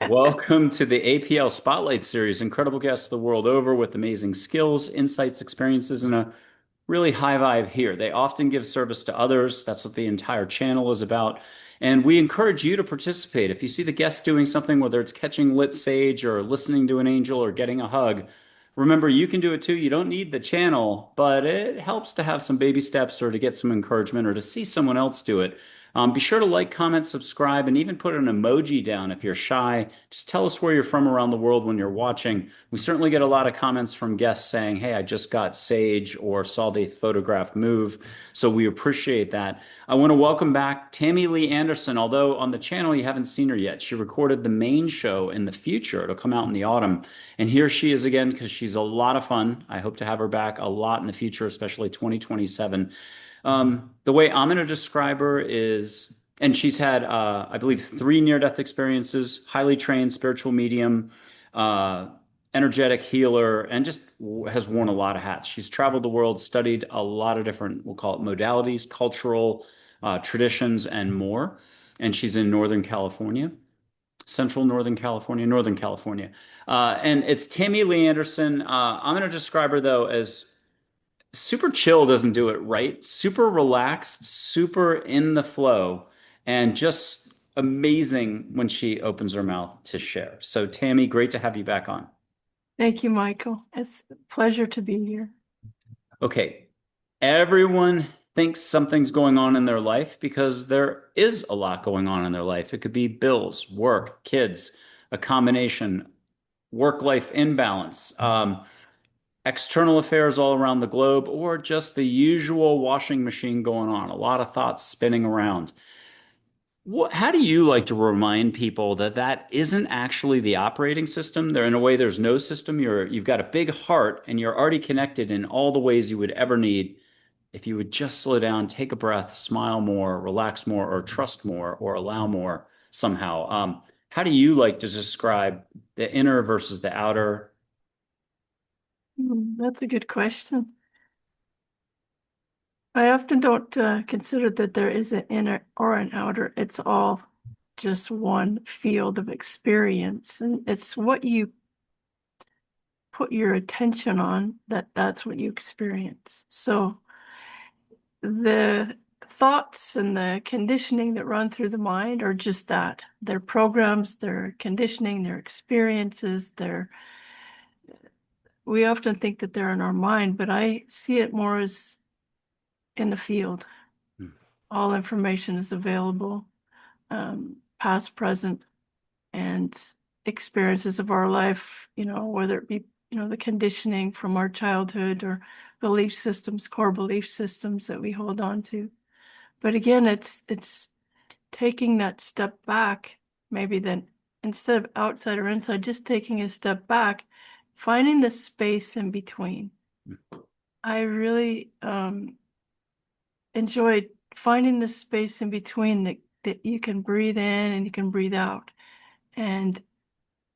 Welcome to the APL Spotlight Series. Incredible guests the world over with amazing skills, insights, experiences, and a really high vibe here. They often give service to others. That's what the entire channel is about. And we encourage you to participate. If you see the guest doing something, whether it's catching lit sage or listening to an angel or getting a hug, remember you can do it too. You don't need the channel, but it helps to have some baby steps or to get some encouragement or to see someone else do it. Be sure to like, comment, subscribe, and even put an emoji down if you're shy. Just tell us where you're from around the world when you're watching. We certainly get a lot of comments from guests saying, hey, I just got sage or saw the photograph move. So we appreciate that. I want to welcome back Tammy Lee Anderson. Although on the channel you haven't seen her yet, she recorded the main show in the future. It'll come out in the autumn. And here she is again because she's a lot of fun. I hope to have her back a lot in the future, especially 2027. The way I'm going to describe her is, and she's had, I believe, three near-death experiences, highly trained spiritual medium, uh, energetic healer, and just has worn a lot of hats. She's traveled the world, studied a lot of different, we'll call it modalities, cultural traditions, and more. And she's in Northern California, Central Northern California, Northern California. And it's Tammy Lee Anderson. I'm going to describe her, though, as super chill doesn't do it right. Super relaxed, super in the flow, and just amazing when she opens her mouth to share. So, Tammy, great to have you back on. Thank you, Michael. It's a pleasure to be here. Okay, everyone thinks something's going on in their life because there is a lot going on in their life. It could be bills, work, kids, a combination, work-life imbalance. External affairs all around the globe, or just the usual washing machine going on, a lot of thoughts spinning around. How do you like to remind people that that isn't actually the operating system? There, in a way, there's no system. You've got a big heart and you're already connected in all the ways you would ever need if you would just slow down, take a breath, smile more, relax more, or trust more, or allow more somehow. How do you like to describe the inner versus the outer? That's a good question. I often don't consider that there is an inner or an outer. It's all just one field of experience. And it's what you put your attention on that's what you experience. So the thoughts and the conditioning that run through the mind are just that. They're programs, they're conditioning, they're experiences, we often think that they're in our mind, but I see it more as in the field. Hmm. All information is available, past, present, and experiences of our life, whether it be, the conditioning from our childhood or belief systems, core belief systems that we hold on to. But again, it's taking that step back, maybe then instead of outside or inside, just taking a step back, finding the space in between. I really enjoyed finding the space in between that you can breathe in and you can breathe out. And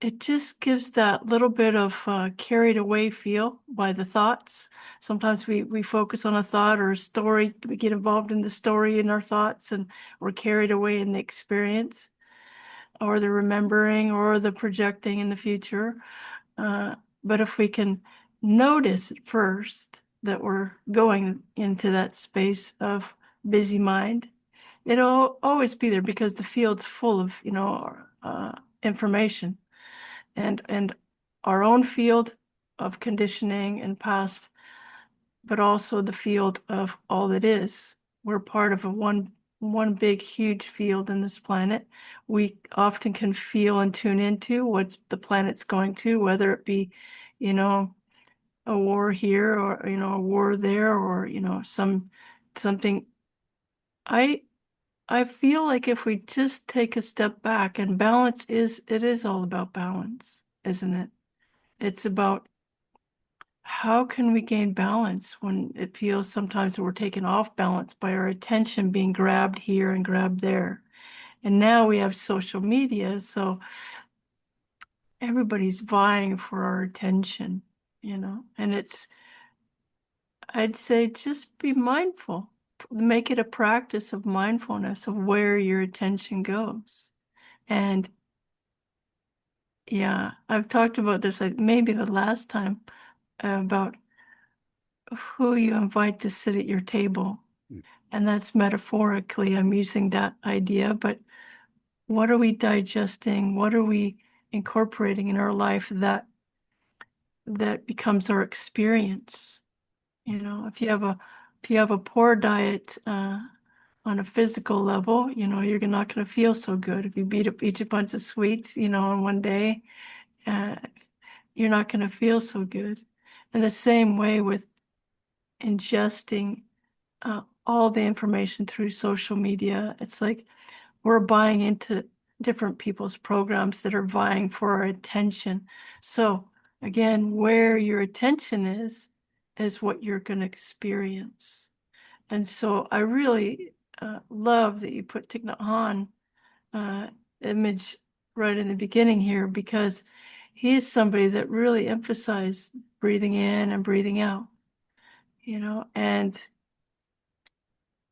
it just gives that little bit of carried away feel by the thoughts. Sometimes we focus on a thought or a story, we get involved in the story in our thoughts and we're carried away in the experience or the remembering or the projecting in the future. But if we can notice at first that we're going into that space of busy mind, it'll always be there because the field's full of, information and our own field of conditioning and past, but also the field of all that is. We're part of one big, huge field in this planet. We often can feel and tune into what the planet's going to, whether it be, you know, a war here or, a war there or, something. I I feel like if we just take a step back and it is all about balance, isn't it? It's about how can we gain balance when it feels sometimes we're taken off balance by our attention being grabbed here and grabbed there. And now we have social media, so everybody's vying for our attention, and I'd say just be mindful. Make it a practice of mindfulness of where your attention goes. And Yeah, I've talked about this like maybe the last time about who you invite to sit at your table. And that's metaphorically, I'm using that idea, but what are we digesting? What are we incorporating in our life that becomes our experience? If you have a poor diet on a physical level, you're not going to feel so good. If you eat a bunch of sweets, in one day, uh, you're not going to feel so good. And the same way with ingesting all the information through social media. It's like we're buying into different people's programs that are vying for our attention. So again, where your attention is what you're going to experience. And so I really love that you put Thich Nhat Hanh image right in the beginning here, because he is somebody that really emphasized breathing in and breathing out, and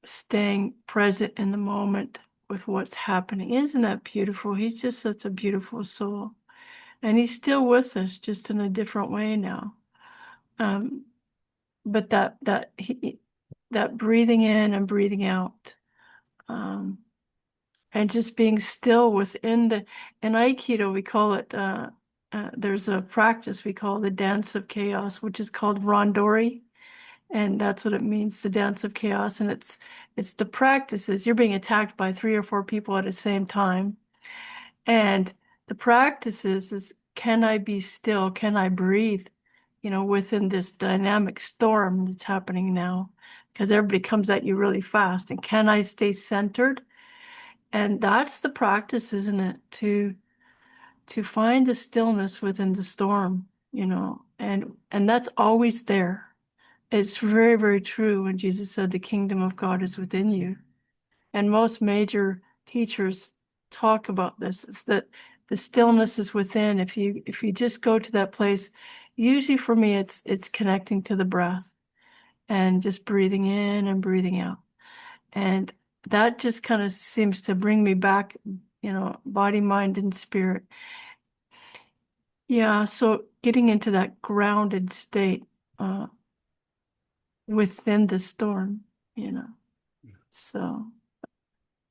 staying present in the moment with what's happening. Isn't that beautiful? He's just such a beautiful soul. And he's still with us, just in a different way now. Um, but that breathing in and breathing out, um, and just being still within in Aikido, we call it, there's a practice we call the dance of chaos, which is called randori. And that's what it means, the dance of chaos. And it's the practices. You're being attacked by 3 or 4 people at the same time. And the practices is, can I be still? Can I breathe? Within this dynamic storm that's happening now, because everybody comes at you really fast. And can I stay centered? And that's the practice, isn't it? To find the stillness within the storm, and that's always there. It's very, very true when Jesus said the kingdom of God is within you. And most major teachers talk about this. It's that the stillness is within. If you just go to that place, usually for me it's connecting to the breath and just breathing in and breathing out. And that just kind of seems to bring me back, body, mind, and spirit. Yeah, so getting into that grounded state uh, within the storm. So I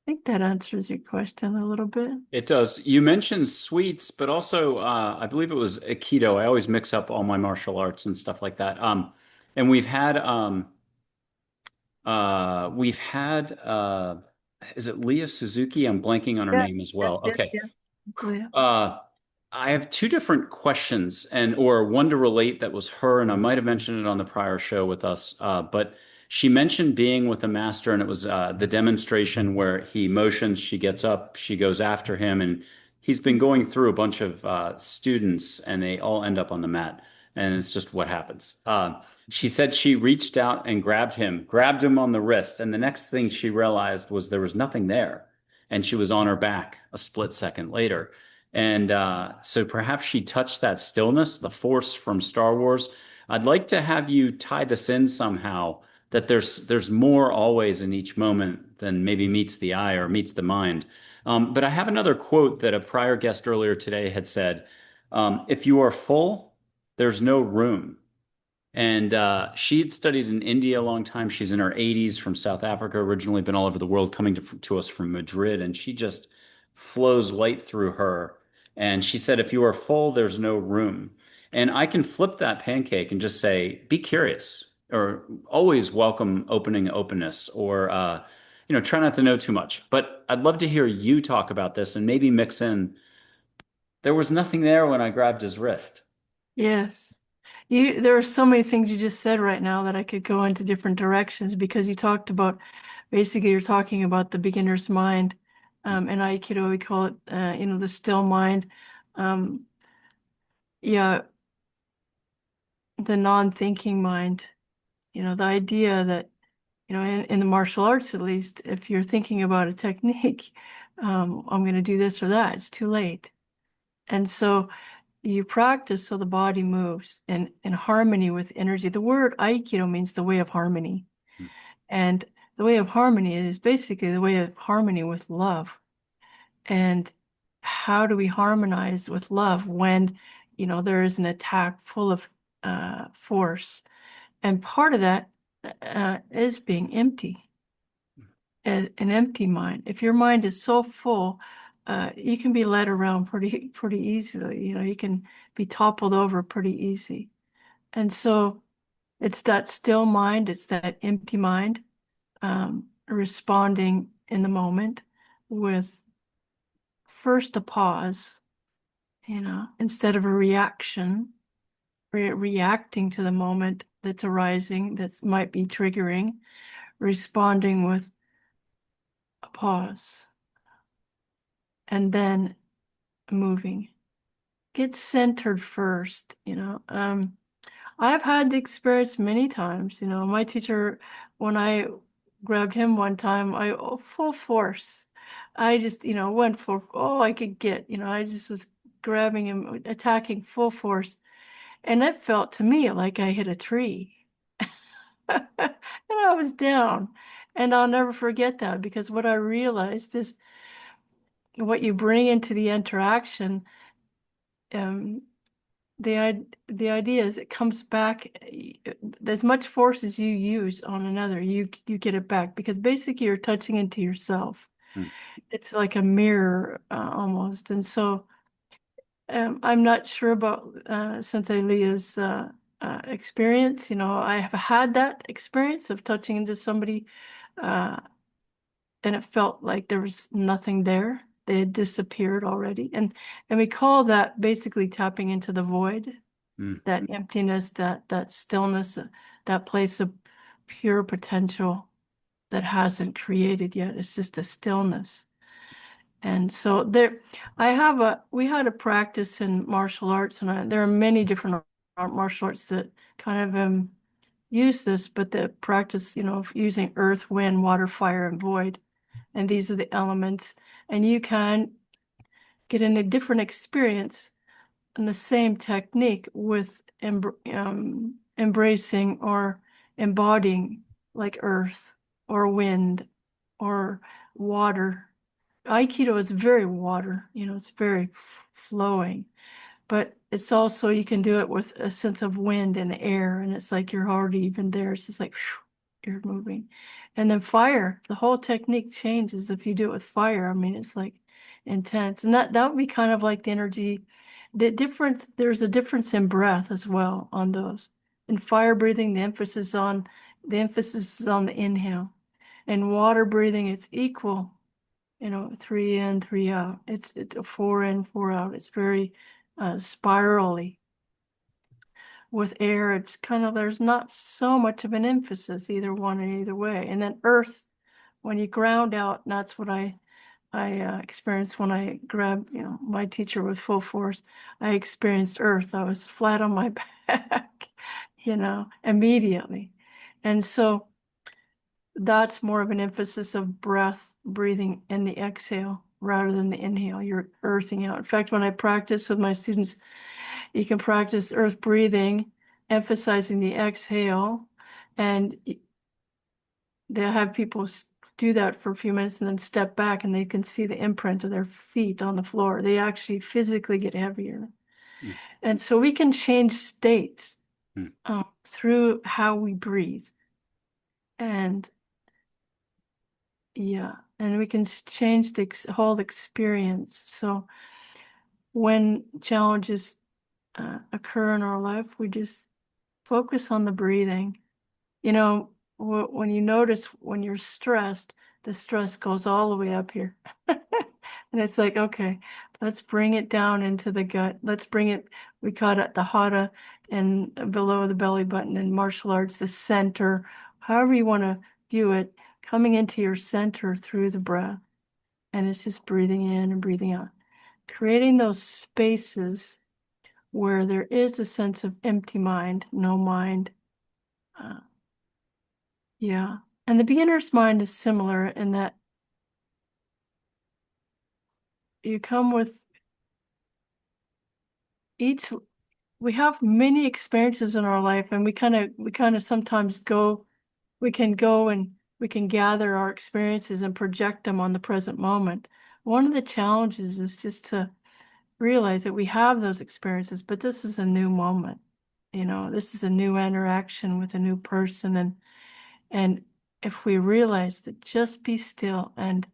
think that answers your question a little bit. It does. You mentioned sweets, but also I believe it was Aikido. I always mix up all my martial arts and stuff like that. And we've had is it Leah Suzuki? I'm blanking on her Yeah, name as yes, well. yes, Okay. yes. Leah. Uh, I have two different questions, and or one to relate that was her, and I might have mentioned it on the prior show with us. But she mentioned being with a master, and it was the demonstration where he motions, she gets up, she goes after him, and he's been going through a bunch of students, and they all end up on the mat, and it's just what happens. She said she reached out and grabbed him on the wrist, and the next thing she realized was there was nothing there, and she was on her back a split second later. And so perhaps she touched that stillness, the force from Star Wars. I'd like to have you tie this in somehow, that there's more always in each moment than maybe meets the eye or meets the mind. But I have another quote that a prior guest earlier today had said, if you are full, there's no room. And she had studied in India a long time. She's in her 80s, from South Africa, originally been all over the world, coming to us from Madrid. And she just flows light through her. And she said, if you are full, there's no room. And I can flip that pancake and just say, be curious, or always welcome opening openness, or, try not to know too much. But I'd love to hear you talk about this and maybe mix in, there was nothing there when I grabbed his wrist. Yes. There are so many things you just said right now that I could go into different directions, because you talked about, basically you're talking about the beginner's mind. In Aikido, we call it, the still mind. Um, yeah, the non-thinking mind, the idea that, in the martial arts, at least, if you're thinking about a technique, I'm going to do this or that, it's too late. And so you practice so the body moves in harmony with energy. The word Aikido means the way of harmony. And the way of harmony is basically the way of harmony with love. And how do we harmonize with love when, there is an attack full of force? And part of that is being empty, an empty mind. If your mind is so full, you can be led around pretty easily. You can be toppled over pretty easy. And so it's that still mind, it's that empty mind, responding in the moment with first a pause, instead of a reaction, reacting to the moment that's arising, that might be triggering, responding with a pause and then moving. Get centered first. I've had the experience many times. My teacher, when I grabbed him one time, full force. I just, went for all I could get. I just was grabbing him, attacking full force. And it felt to me like I hit a tree. And I was down. And I'll never forget that, because what I realized is what you bring into the interaction, um, the idea is it comes back, as much force as you use on another, you get it back, because basically you're touching into yourself. Mm. It's like a mirror, almost. And so I'm not sure about Sensei Leah's experience. I have had that experience of touching into somebody, uh, and it felt like there was nothing there. They had disappeared already. And we call that basically tapping into the void, Mm. that emptiness, that stillness, that place of pure potential that hasn't created yet. It's just a stillness. And so we had a practice in martial arts, and there are many different martial arts that kind of use this, but the practice, of using earth, wind, water, fire, and void. And these are the elements. And you can get in a different experience in the same technique with embracing or embodying, like earth or wind or water. Aikido is very water, it's very flowing, but it's also, you can do it with a sense of wind and air, and it's like you're already even there. It's just like you're moving. And then fire, the whole technique changes if you do it with fire. I mean, it's like intense. And that would be kind of like the energy. There's a difference in breath as well on those. In fire breathing, the emphasis is on the inhale. In water breathing, it's equal, 3 in, 3 out. It's a 4 in, 4 out. It's very spirally. With air, it's kind of, there's not so much of an emphasis, either one or either way. And then earth, when you ground out, and that's what I experienced when I grabbed, my teacher with full force. I experienced earth. I was flat on my back, immediately. And so that's more of an emphasis of breath, breathing in the exhale rather than the inhale. You're earthing out. In fact, when I practice with my students, you can practice earth breathing, emphasizing the exhale, and they'll have people do that for a few minutes and then step back, and they can see the imprint of their feet on the floor. They actually physically get heavier. Mm. And so we can change states Mm. through how we breathe. And yeah, and we can change the whole experience. So when challenges occur in our life, we just focus on the breathing. When you notice when you're stressed, the stress goes all the way up here. And it's like, okay, let's bring it down into the gut. Let's bring it, we call it the hara, and below the belly button in martial arts, the center, however you want to view it, coming into your center through the breath. And it's just breathing in and breathing out, creating those spaces where there is a sense of empty mind, no mind. Uh, yeah. And the beginner's mind is similar in that you come with each, we have many experiences in our life, and we kind of sometimes we can go and we can gather our experiences and project them on the present moment. one of the challenges is just to realize that we have those experiences, but this is a new moment. This is a new interaction with a new person. And if we realize that just be still and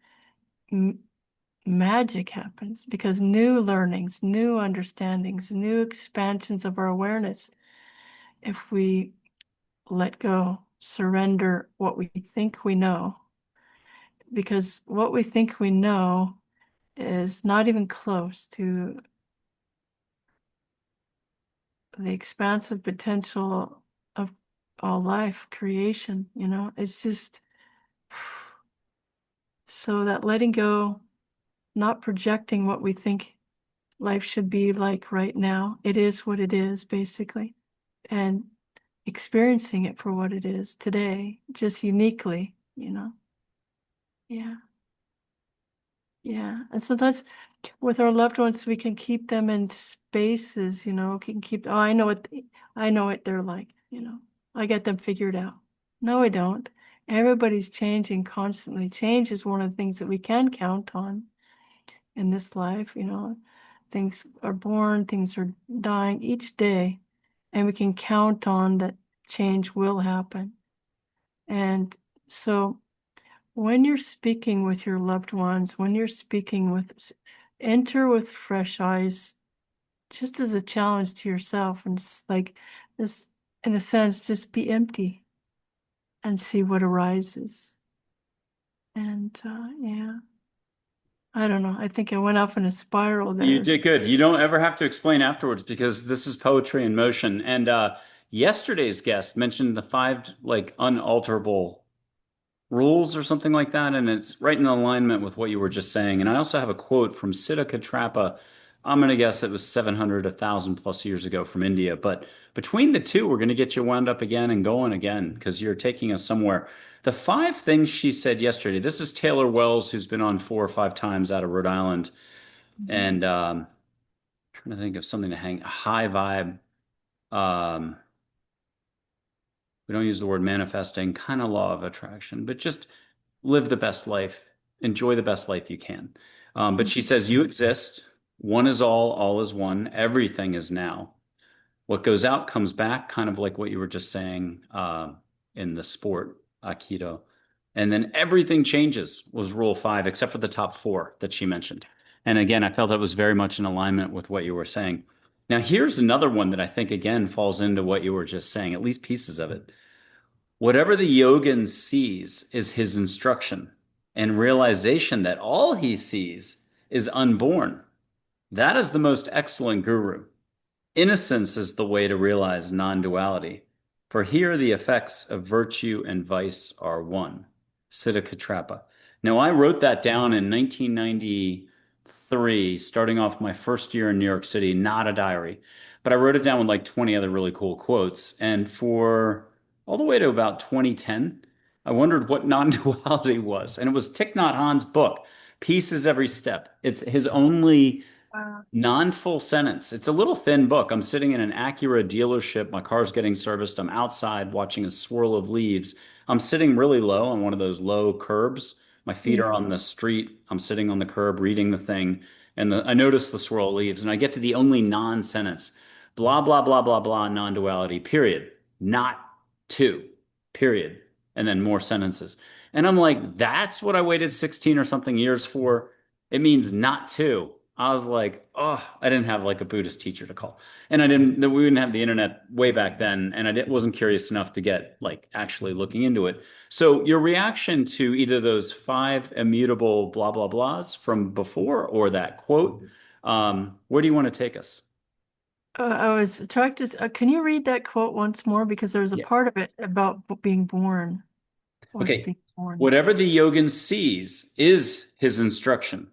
magic happens, because new learnings, new understandings, new expansions of our awareness, if we let go, surrender what we think we know, because what we think we know is not even close to the expansive potential of all life creation. It's just so that letting go, not projecting what we think life should be like right now. It is what it is, basically, and experiencing it for what it is today, just uniquely. Yeah. Yeah. And sometimes with our loved ones, we can keep them in spaces, can keep, oh, I know what they're like. I get them figured out. No, I don't. Everybody's changing constantly. Change is one of the things that we can count on in this life. Things are born, things are dying each day, and we can count on that change will happen. And so when you're speaking with your loved ones, when you're speaking enter with fresh eyes, just as a challenge to yourself. And it's like this, in a sense, just be empty and see what arises. And yeah, I don't know. I think I went off in a spiral You there. did good. You don't ever have to explain afterwards because this is poetry in motion. And yesterday's guest mentioned the five like unalterable rules or something like that, and it's right in alignment with what you were just saying. And I also have a quote from Siddhartha Trappa. I'm going to guess it was 700, 1,000 plus years ago from India. But between the two, we're going to get you wound up again and going again because you're taking us somewhere. The five things she said yesterday. This is Taylor Wells, who's been on 4 or 5 times out of Rhode Island, Mhm. and trying to think of something to hang a high vibe. Um, we don't use the word manifesting, kind of law of attraction, but just live the best life, enjoy the best life you can. But she says, you exist. One is all is one. Everything is now. What goes out comes back, kind of like what you were just saying in the sport, Aikido. And then everything changes was rule five, except for the top four that she mentioned. And again, I felt that was very much in alignment with what you were saying. Now, here's another one that I think, again, falls into what you were just saying, at least pieces of it. Whatever the yogin sees is his instruction, and realization that all he sees is unborn. That is the most excellent guru. Innocence is the way to realize non-duality, for here the effects of virtue and vice are one. Siddhakatrappa. Now, I wrote that down in 1993, starting off my first year in New York City, not a diary, but I wrote it down with like 20 other really cool quotes. And for all the way to about 2010, I wondered what non-duality was. And it was Thich Nhat Hanh's book, Peace is Every Step. It's his only Wow. non-full sentence. It's a little thin book. I'm sitting in an Acura dealership. My car's getting serviced. I'm outside watching a swirl of leaves. I'm sitting really low on one of those low curbs. My feet Yeah. are on the street. I'm sitting on the curb reading the thing. And I notice the swirl of leaves and I get to the only non-sentence. Blah, blah, blah, blah, blah, non-duality, period. Not two, period. And then more sentences. And I'm like, that's what I waited 16 or something years for. It means not two. I was like, oh, I didn't have like a Buddhist teacher to call. And we didn't have the internet way back then. And wasn't curious enough to get like actually looking into it. So your reaction to either those five immutable blah, blah, blahs from before or that quote, where do you want to take us? I was attracted. Can you read that quote once more? Because there's a Yeah. part of it about being born or Okay. being born yet. Whatever the yogin sees is his instruction.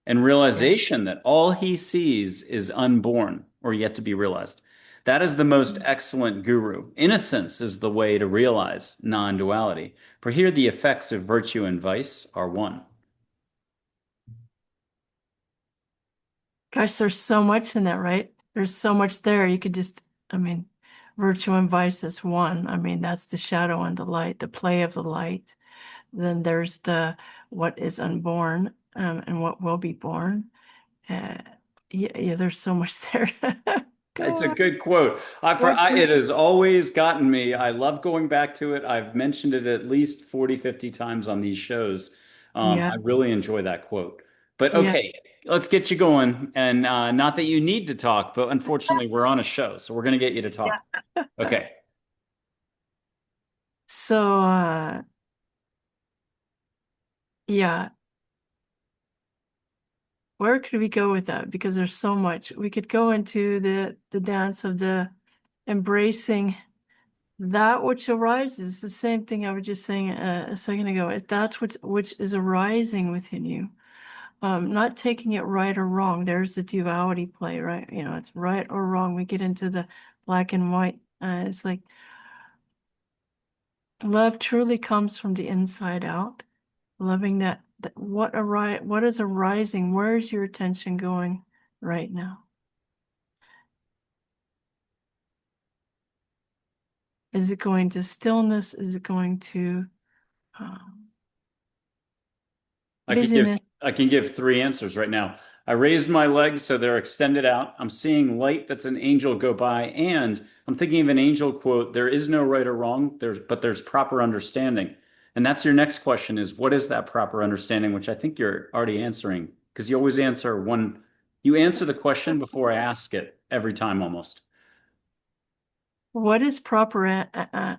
And Yeah. realization that all he sees is unborn or yet to be realized. That is the most excellent guru. Innocence is the way to realize non duality. For here, the effects of virtue and vice are one. Gosh, there's so much in that, right? There's so much there. You could just, I mean, virtue and vice is one. I mean, that's the shadow and the light, the play of the light. Then there's the what is unborn. and what will be born. Uh, yeah, there's so much there to It's go a on. good quote. It has always gotten me. I love going back to it. I've mentioned it at least 40, 50 times on these shows. Yeah, I really enjoy that quote. But yeah, okay, let's get you going. And not that you need to talk, but unfortunately, we're on a show, so we're going to get you to talk. yeah. Okay. So, yeah, where could we go with that? Because there's so much. We could go into the dance of the embracing that which arises. The same thing I was just saying a second ago. That's which is arising within you. Not taking it right or wrong. There's the duality play, right? You know, it's right or wrong. We get into the black and white. It's like love truly comes from the inside out. Loving that what is arising? Where's your attention going right now? Is it going to stillness? Is it going to um, I could give busyness? I can give three answers right now. I raised my legs so they're extended out. I'm seeing light that's an angel go by, and I'm thinking of an angel quote, there is no right or wrong, there's proper understanding. And that's your next question is what is that proper understanding, which I think you're already answering, because you always answer one, you answer the question before I ask it every time almost. What is proper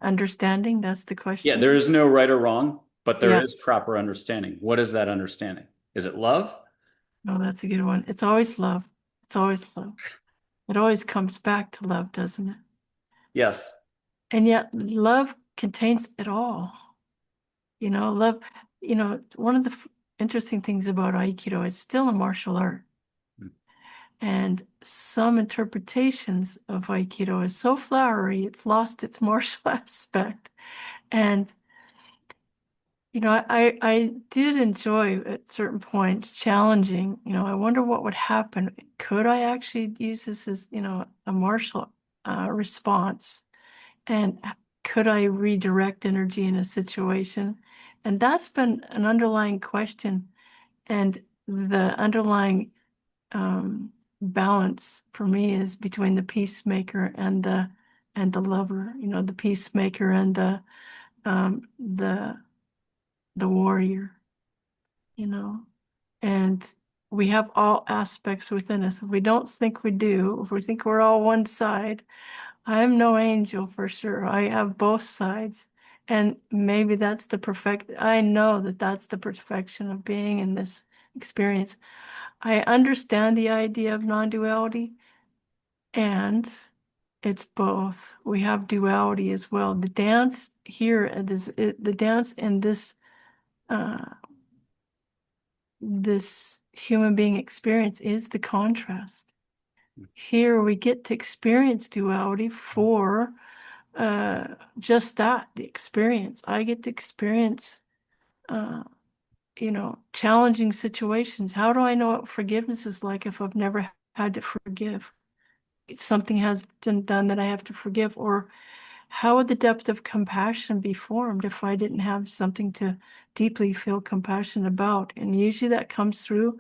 understanding? That's the Yeah, question. there is no right or wrong, but there Yeah. is proper understanding. What is that understanding? Is it love? Oh, that's a good one. It's always love. It's always love. It always comes back to love, doesn't it? Yes. And yet love contains it all. You know, love, one of the interesting things about Aikido, it's still a martial art. And some interpretations of Aikido is so flowery, it's lost its martial aspect. And, I did enjoy at certain points challenging, I wonder what would happen. Could I actually use this as, a martial response? And could I redirect energy in a situation? And that's been an underlying question. And the underlying balance for me is between the peacemaker and the lover, the peacemaker and um, the the warrior, you know. And we have all aspects within us. If we don't think we do, if we think we're all one side, I am no angel for sure. I have both sides. And maybe that's I know that that's the perfection of being in this experience. I understand the idea of non-duality, and it's both. We have duality as well. The dance here, the dance in uh, this human being experience is the contrast. Here we get to experience duality for uh, just that, the experience. I get to experience, uh, challenging situations. How do I know what forgiveness is like if I've never had to forgive? Something has been done that I have to forgive, or how would the depth of compassion be formed if I didn't have something to deeply feel compassion about? And usually that comes through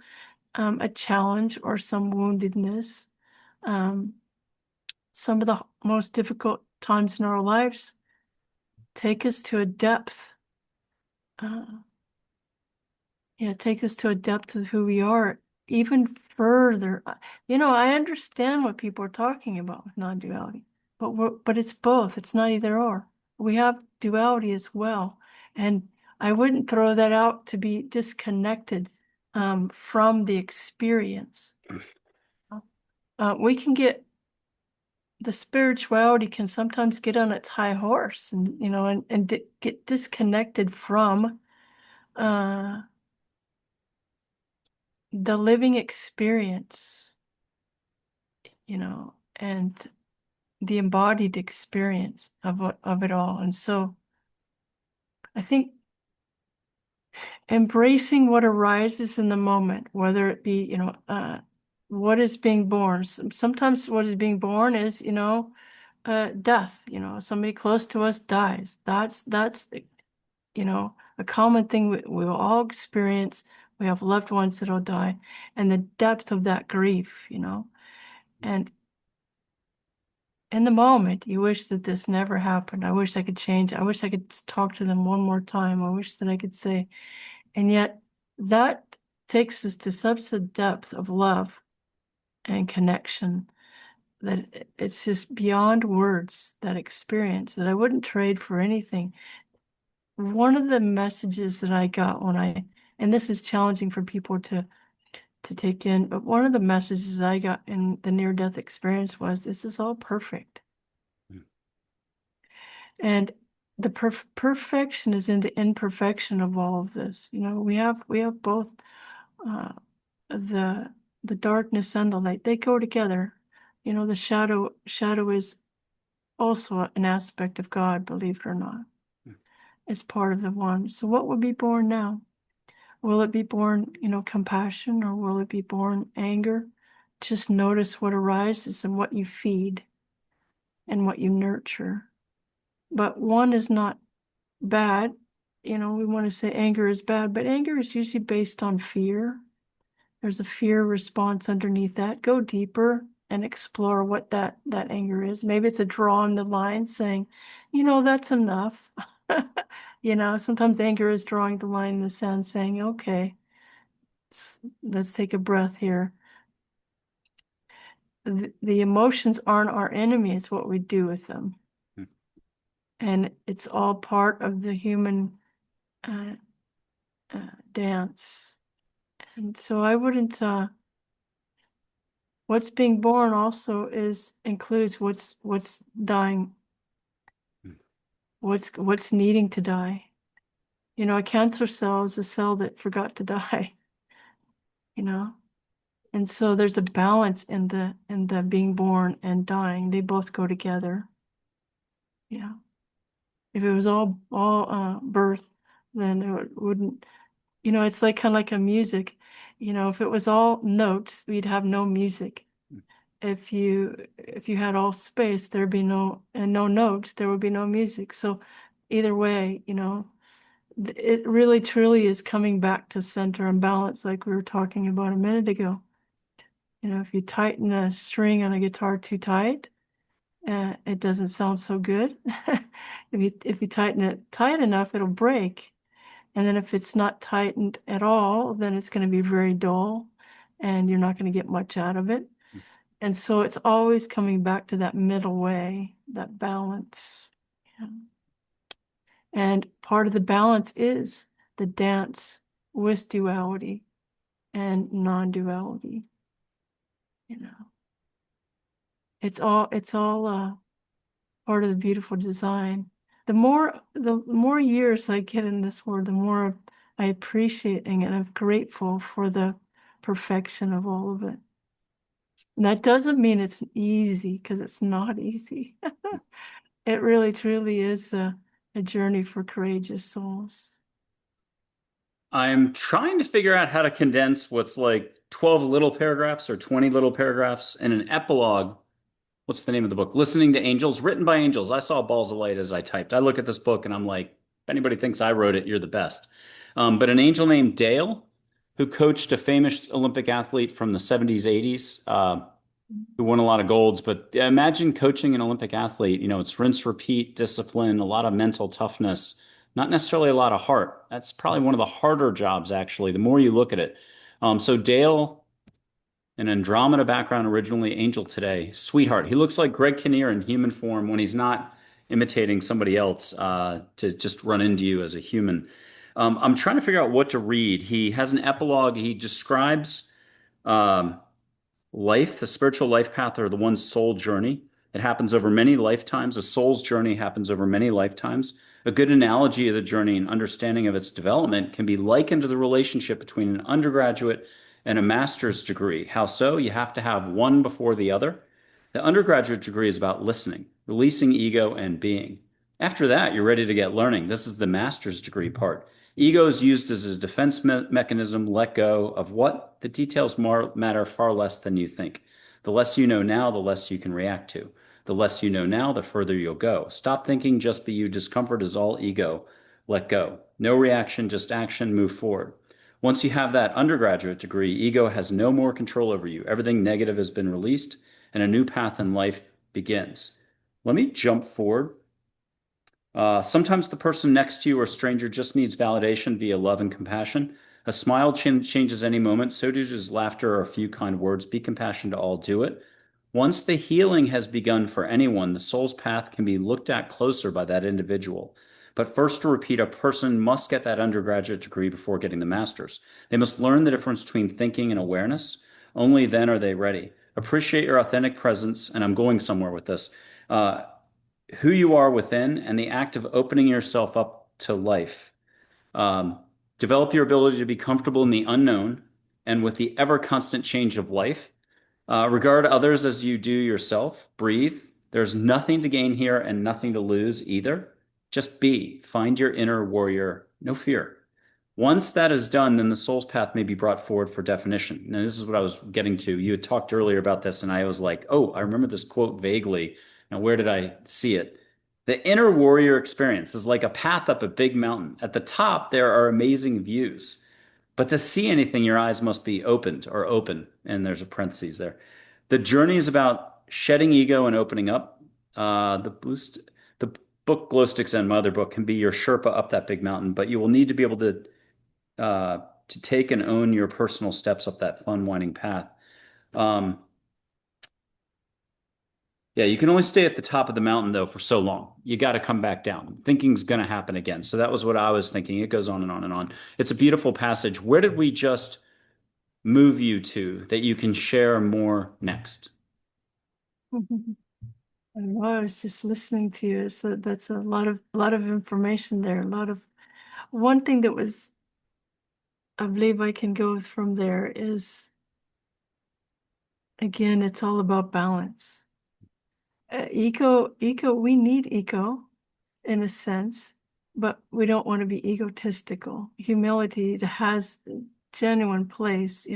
a challenge or some woundedness. Um, some of the most difficult times in our lives take us to a depth, uh, take us to a depth of who we are even further. I understand what people are talking about with non-duality, but it's both. It's not either or. We have duality as well, and I wouldn't throw that out to be disconnected from the experience. We can get the spirituality can sometimes get on its high horse and get disconnected from uh, the living experience, and the embodied experience of it all. And so I think embracing what arises in the moment, whether it be, what is being born. Sometimes what is being born is, death. Somebody close to us dies. That's a common thing we will all experience We have loved ones that'll die, and the depth of that grief, And in the moment, you wish that this never happened. I wish I could change. I wish I could talk to them one more time. I wish that I could say, and yet that takes us to such a depth of love and connection that it's just beyond words, that experience that I wouldn't trade for anything. One of the messages that I got and this is challenging for people to take in, but one of the messages I got in the near-death experience was, this is all perfect. And the perfection is in the imperfection of all of this. We have both uh, the darkness and the light. They go together. The shadow is also an aspect of God, believe it or not. It's part of the one. So what will be born now? Will it be born, compassion, or will it be born anger? Just notice what arises and what you feed and what you nurture. But one is not bad. We want to say anger is bad, but anger is usually based on fear. There's a fear response underneath that. Go deeper and explore what that anger is. Maybe it's a draw on the line saying, that's enough. Sometimes anger is drawing the line in the sand saying, okay, let's take a breath here. The emotions aren't our enemy, it's what we do with them. And it's all part of the human dance. And so I wouldn't, what's being born also includes what's dying, what's needing to die. A cancer cell is a cell that forgot to die, And so there's a balance in the being born and dying. They both go together. If it was all birth, then it wouldn't, it's like kind of like a music. If it was all notes, we'd have no music. If you had all space, there'd be no notes, there would be no music. So either way, it really truly is coming back to center and balance, like we were talking about a minute ago. If you tighten a string on a guitar too tight, it doesn't sound so good. If you tighten it tight enough, it'll break. And then if it's not tightened at all, then it's going to be very dull and you're not going to get much out of it. And so it's always coming back to that middle way, that balance. Yeah. And part of the balance is the dance with duality and non-duality. It's all part of the beautiful design. The more years I get in this world, the more I appreciate and I'm grateful for the perfection of all of it. And that doesn't mean it's easy, because it's not easy. It really truly is a journey for courageous souls. I'm trying to figure out how to condense what's like 12 little paragraphs or 20 little paragraphs in an epilogue. What's the name of the book? Listening to Angels, written by angels. I saw balls of light as I typed. I look at this book and I'm like, if anybody thinks I wrote it, you're the best. But an angel named Dale, who coached a famous Olympic athlete from the 70s, 80s, who won a lot of golds. But imagine coaching an Olympic athlete. It's rinse, repeat, discipline, a lot of mental toughness, not necessarily a lot of heart. That's probably one of the harder jobs, actually, the more you look at it. So Dale, an Andromeda background, originally Angel today, sweetheart. He looks like Greg Kinnear in human form when he's not imitating somebody else to just run into you as a human. I'm trying to figure out what to read. He has an epilogue. He describes um, life, the spiritual life path, or the one's soul journey. It happens over many lifetimes. A soul's journey happens over many lifetimes. A good analogy of the journey and understanding of its development can be likened to the relationship between an undergraduate and a master's degree. How so? You have to have one before the other. The undergraduate degree is about listening, releasing ego, and being. After that, you're ready to get learning. This is the master's degree part. Ego is used as a defense mechanism. Let go of what? The details matter far less than you think. The less you know now, the less you can react to. The less you know now, the further you'll go. Stop thinking, just be you. Discomfort is all ego. Let go. No reaction, just action. Move forward. Once you have that undergraduate degree, ego has no more control over you. Everything negative has been released, and a new path in life begins. Let me jump forward. Sometimes the person next to you or stranger just needs validation via love and compassion. A smile changes any moment, so does laughter or a few kind words. Be compassionate to all, do it. Once the healing has begun for anyone, the soul's path can be looked at closer by that individual. But first, to repeat, a person must get that undergraduate degree before getting the master's. They must learn the difference between thinking and awareness. Only then are they ready. Appreciate your authentic presence, and I'm going somewhere with this. Uh, who you are within and the act of opening yourself up to life. Um, Develop your ability to be comfortable in the unknown and with the ever constant change of life. Regard others as you do yourself. Breathe. There's nothing to gain here and nothing to lose either. Just be. Find your inner warrior. No fear. Once that is done, then the soul's path may be brought forward for definition. Now, this is what I was getting to. You had talked earlier about this, and I was like, oh, I remember this quote vaguely. Now, where did I see it? The inner warrior experience is like a path up a big mountain. At the top, there are amazing views. But to see anything, your eyes must be opened or open. And there's a parentheses there. The journey is about shedding ego and opening up. The book Glow Sticks and my other book can be your Sherpa up that big mountain, but you will need to be able to take and own your personal steps up that fun, winding path. Um, yeah, you can only stay at the top of the mountain though for so long. You got to come back down. Thinking's going to happen again. So that was what I was thinking. It goes on and on and on. It's a beautiful passage. Where did we just move you to that you can share more next? I don't know, I was just listening to you. So that's a lot of information there. A lot of one thing that was I believe I can go from there is again, it's all about balance. We need eco in a sense, but we don't want to be egotistical. Humility has genuine place,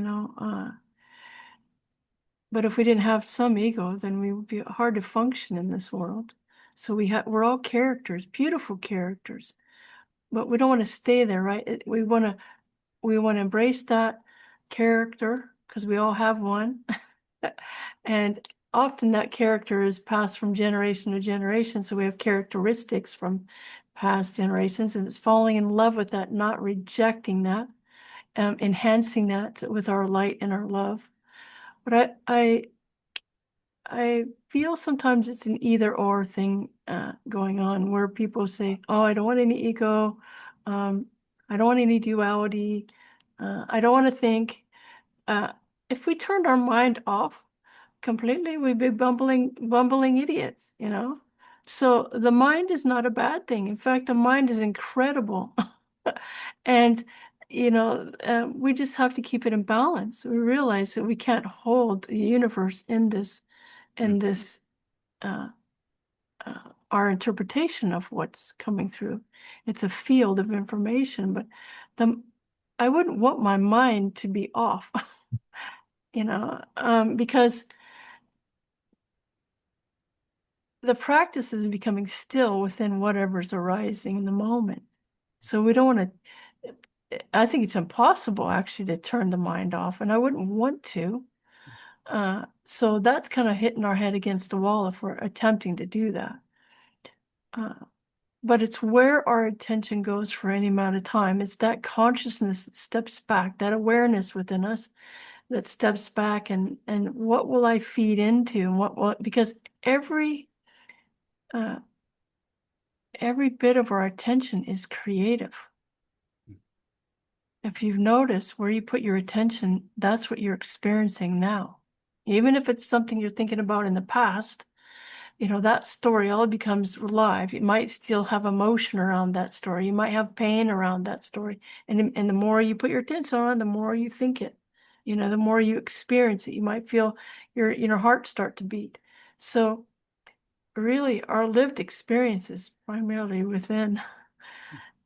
but if we didn't have some ego, then we would be hard to function in this world. So we're all characters, beautiful characters, but we don't want to stay there, right? We want to embrace that character because we all have one. And often that character is passed from generation to generation. So we have characteristics from past generations, and it's falling in love with that, not rejecting that, enhancing that with our light and our love. But I feel sometimes it's an either or thing going on where people say, oh, I don't want any ego. Um, I don't want any duality. I don't want to think. Uh, if we turned our mind off completely, we'd be bumbling idiots. So the mind is not a bad thing. In fact, the mind is incredible. And, we just have to keep it in balance. We realize that we can't hold the universe in this uh, our interpretation of what's coming through. It's a field of information, but the I wouldn't want my mind to be off, because the practice is becoming still within whatever's arising in the moment. So we don't want to, I think it's impossible actually to turn the mind off, and I wouldn't want to. So that's kind of hitting our head against the wall if we're attempting to do that. Uh, but it's where our attention goes for any amount of time. It's that consciousness that steps back, that awareness within us that steps back, and what will I feed into, and because every uh, every bit of our attention is creative. If you've noticed where you put your attention, that's what you're experiencing now. Even if it's something you're thinking about in the past, that story all becomes alive. You might still have emotion around that story. You might have pain around that story. And the more you put your attention on it, the more you think it. The more you experience it, you might feel your heart start to beat. So really our lived experience is primarily within,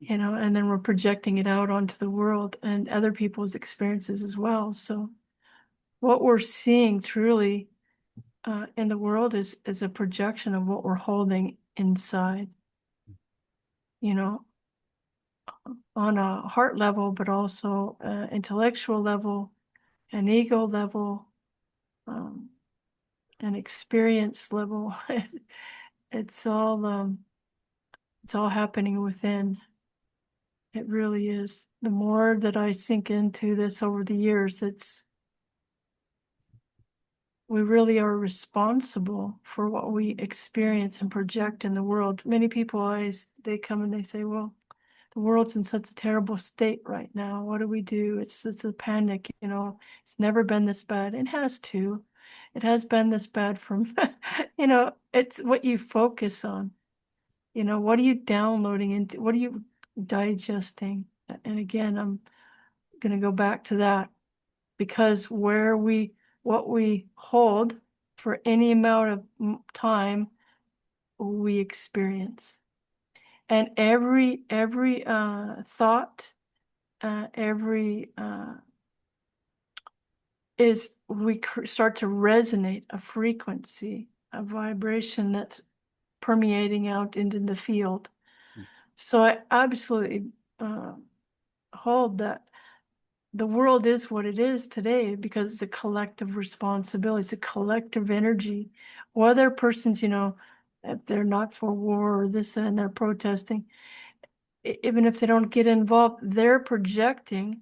and then we're projecting it out onto the world and other people's experiences as well. So what we're seeing truly in the world is a projection of what we're holding inside. You know, on a heart level, but also intellectual level, an ego level, um, an experience level. It's it's all happening within. It really is. The more that I sink into this over the years, we really are responsible for what we experience and project in the world. Many people always, they come and they say, well, the world's in such a terrible state right now. What do we do? It's a panic, you know. It's never been this bad. It has to. It has been this bad from, you know, it's what you focus on. You know, what are you downloading into? What are you digesting? And again, I'm going to go back to that because what we hold for any amount of time, we experience. And every thought, every is we start to resonate a frequency, a vibration that's permeating out into the field. So I absolutely hold that the world is what it is today because it's a collective responsibility. It's a collective energy. Whether persons, you know, if they're not for war or this and they're protesting, even if they don't get involved, they're projecting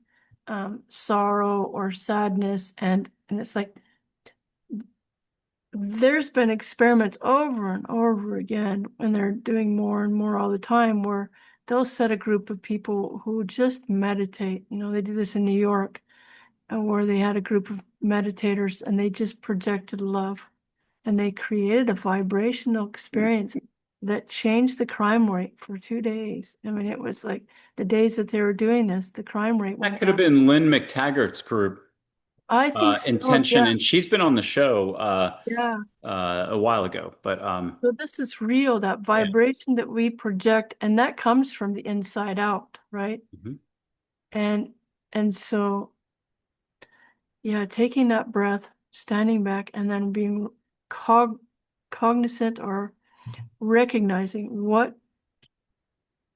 sorrow or sadness, and it's like there's been experiments over and over again, and they're doing more and more all the time, where they'll set a group of people who just meditate. You know, they did this in New York, where they had a group of meditators and they just projected love, and they created a vibrational experience that changed the crime rate for 2 days. I mean, it was like the days that they were doing this, the crime rate That went could have down. been Lynn McTaggart's group, I think so. Intention, Yeah. and she's been on the show Yeah. a while ago. But So this is real, that yeah. vibration that we project, and that comes from the inside out, right? Mhm. And and so yeah, taking that breath, standing back, and then being cognizant or recognizing what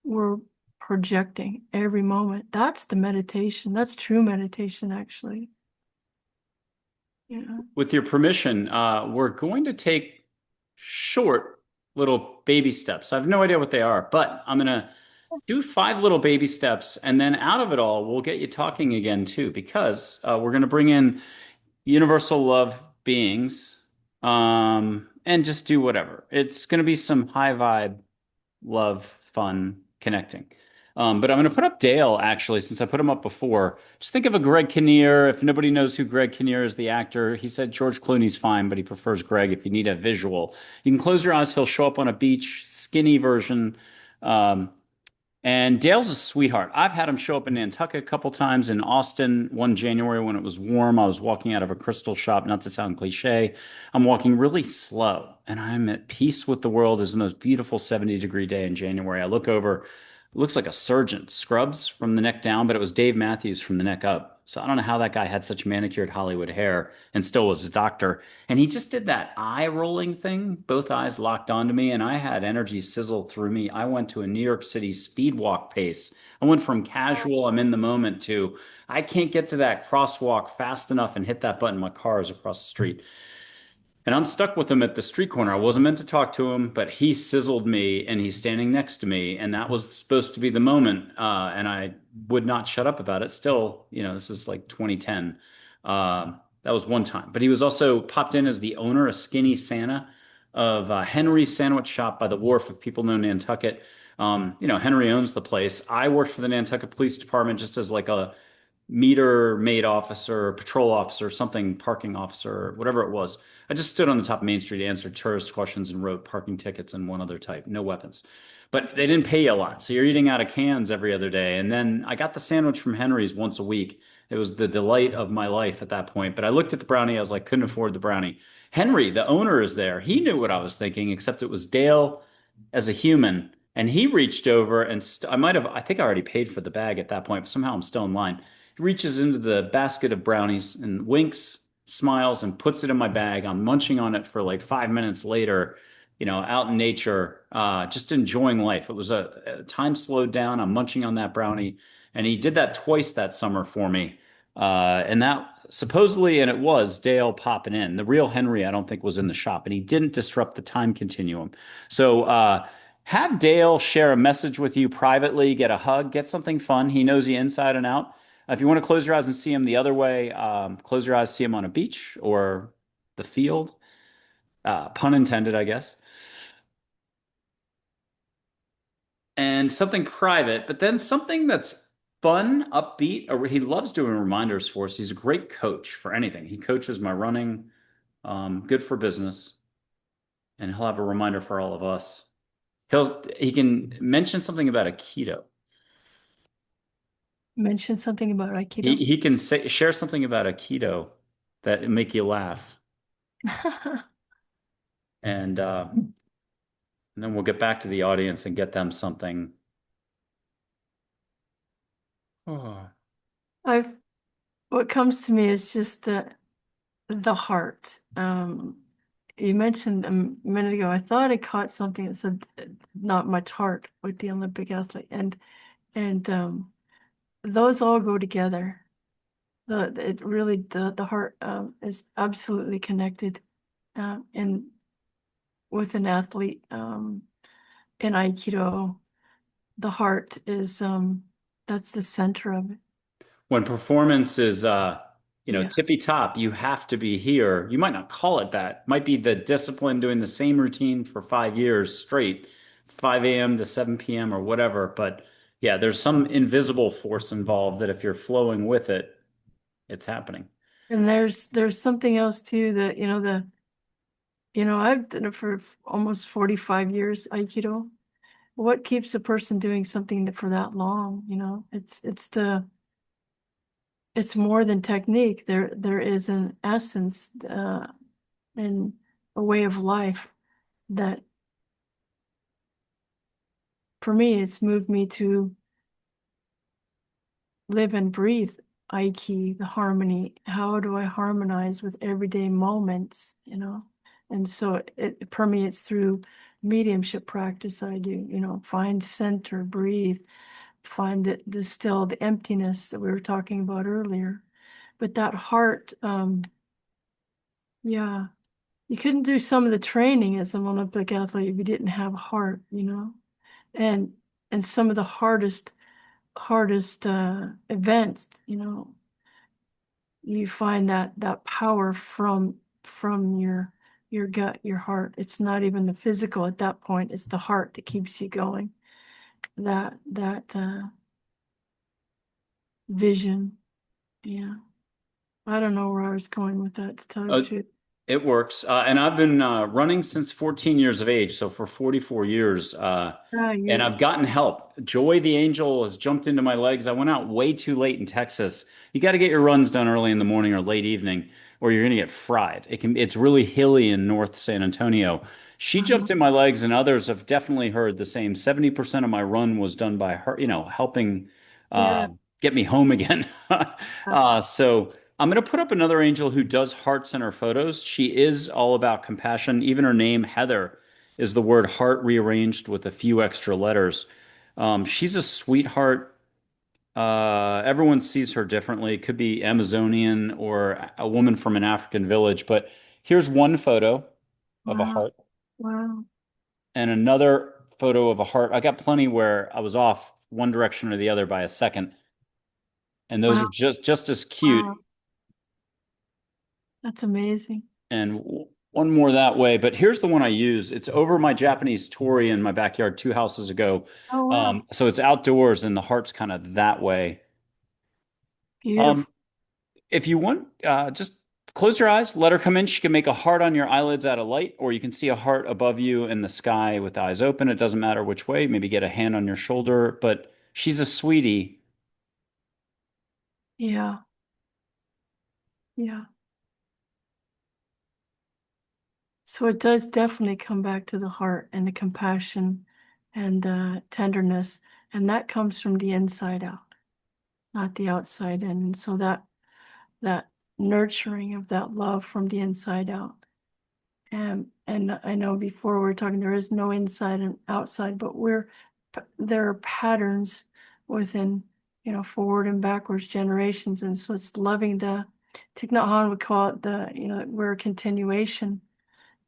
we're projecting every moment. That's the meditation. That's true meditation, actually. Yeah. With your permission, we're going to take short little baby steps. I have no idea what they are, but I'm going to do 5 little baby steps. And then out of it all, we'll get you talking again, too, because we're going to bring in universal love beings and just do whatever. It's going to be some high vibe love, fun, connecting. But I'm going to put up Dale, actually, since I put him up before. Just think of a Greg Kinnear. If nobody knows who Greg Kinnear is, the actor, he said George Clooney's fine, but he prefers Greg if you need a visual. You can close your eyes. He'll show up on a beach, skinny version. Um, and Dale's a sweetheart. I've had him show up in Nantucket a couple times, in Austin one January when it was warm. I was walking out of a crystal shop, not to sound cliche. I'm walking really slow and I'm at peace with the world. It's the most beautiful 70-degree day in January. I look over, it looks like a surgeon, scrubs from the neck down, but it was Dave Matthews from the neck up. So I don't know how that guy had such manicured Hollywood hair and still was a doctor. And he just did that eye rolling thing, both eyes locked onto me, and I had energy sizzle through me. I went to a New York City speed walk pace. I went from casual, I'm in the moment, to I can't get to that crosswalk fast enough and hit that button. My car is across the street. And I'm stuck with him at the street corner. I wasn't meant to talk to him, but he sizzled me and he's standing next to me. And that was supposed to be the moment. And I would not shut up about it. Still, you know, this is like 2010. That was one time. But he was also popped in as the owner, a skinny Santa of Henry's Sandwich Shop by the wharf, if people know Nantucket. You know, Henry owns the place. I worked for the Nantucket Police Department just as like a meter maid officer, patrol officer, something, parking officer, whatever it was. I just stood on the top of Main Street, answered tourist questions, and wrote parking tickets and one other type. No weapons. But they didn't pay you a lot. So you're eating out of cans every other day. And then I got the sandwich from Henry's once a week. It was the delight of my life at that point. But I looked at the brownie. I was like, couldn't afford the brownie. Henry, the owner, is there. He knew what I was thinking, except it was Dale as a human. And he reached over and I might have, I think I already paid for the bag at that point, but somehow I'm still in line. He reaches into the basket of brownies and winks, smiles, and puts it in my bag. I'm munching on it for like 5 minutes later. out in nature, just enjoying life. It was a time slowed down. I'm munching on that brownie. And he did that twice that summer for me. And that supposedly, and it was Dale popping in. The real Henry, I don't think, was in the shop, and he didn't disrupt the time continuum. So, have Dale share a message with you privately, get a hug, get something fun. He knows you inside and out. If you want to close your eyes and see him the other way, close your eyes, see him on a beach or the field. Pun intended, I guess. And something private, but then something that's fun, upbeat. Or he loves doing reminders for us. He's a great coach for anything. He coaches my running, good for business, and he'll have a reminder for all of us. He can mention something about Aikido. Mention something about He Aikido. he can share something about Aikido that make you laugh, and then we'll get back to the audience and get them something. Oh. I've what comes to me is just the heart. You mentioned a minute ago, I thought I caught something that said not much heart with the Olympic athlete, and those all go together. The heart is absolutely connected, and with an athlete in Aikido, the heart is that's the center of it. When performance is Yeah. tippy top, you have to be here. You might not call it that. Might be the discipline doing the same routine for 5 years straight, 5 a.m. to 7 p.m. or whatever. But yeah, there's some invisible force involved that if you're flowing with it, it's happening. And there's something else too that I've done it for almost 45 years, Aikido. What keeps a person doing something for that long? It's more than technique. There is an essence and a way of life that for me it's moved me to live and breathe Aiki, the harmony. How do I harmonize with everyday moments? And so it permeates through mediumship practice I do, find center, breathe, find the still, the emptiness that we were talking about earlier. But that heart, yeah, you couldn't do some of the training as an Olympic athlete if you didn't have heart. And and some of the hardest events, you find that power from your gut, your heart. It's not even the physical at that point, it's the heart that keeps you going. That vision. Yeah. I don't know where I was going with that, to tell you the Uh, truth. It works. And I've been running since 14 years of age, so for 44 years. Ah, And you I've gotten help. Joy the angel has jumped into my legs. I went out way too late in Texas. You got to get your runs done early in the morning or late evening, or you're going to get fried. It's really hilly in North San Antonio. She jumped in my legs, and others have definitely heard the same. 70% of my run was done by her, helping uh, yeah. get me home again. So I'm going to put up another angel who does hearts in her photos. She is all about compassion. Even her name, Heather, is the word heart rearranged with a few extra letters. She's a sweetheart. Everyone sees her differently. It could be Amazonian or a woman from an African village. But here's one photo of a Wow. heart Wow. and another photo of a heart. I got plenty where I was off one direction or the other by a second, and those Wow. are just as Wow. cute. That's amazing. And one more that way. But here's the one I use. It's over my Japanese torii in my backyard 2 houses ago. Oh, wow. So it's outdoors and the heart's kind of that way. Um, Beautiful. if you want, just close your eyes, let her come in. She can make a heart on your eyelids out of light, or you can see a heart above you in the sky with the eyes open. It doesn't matter which way. Maybe get a hand on your shoulder, but she's a sweetie. Yeah. Yeah. So it does definitely come back to the heart and the compassion and the tenderness, and that comes from the inside out, not the outside in. And so that nurturing of that love from the inside out, and and I know before we were talking, there is no inside and outside, but there are patterns within, forward and backwards generations. And so it's loving Thich Nhat Hanh would call it we're a continuation,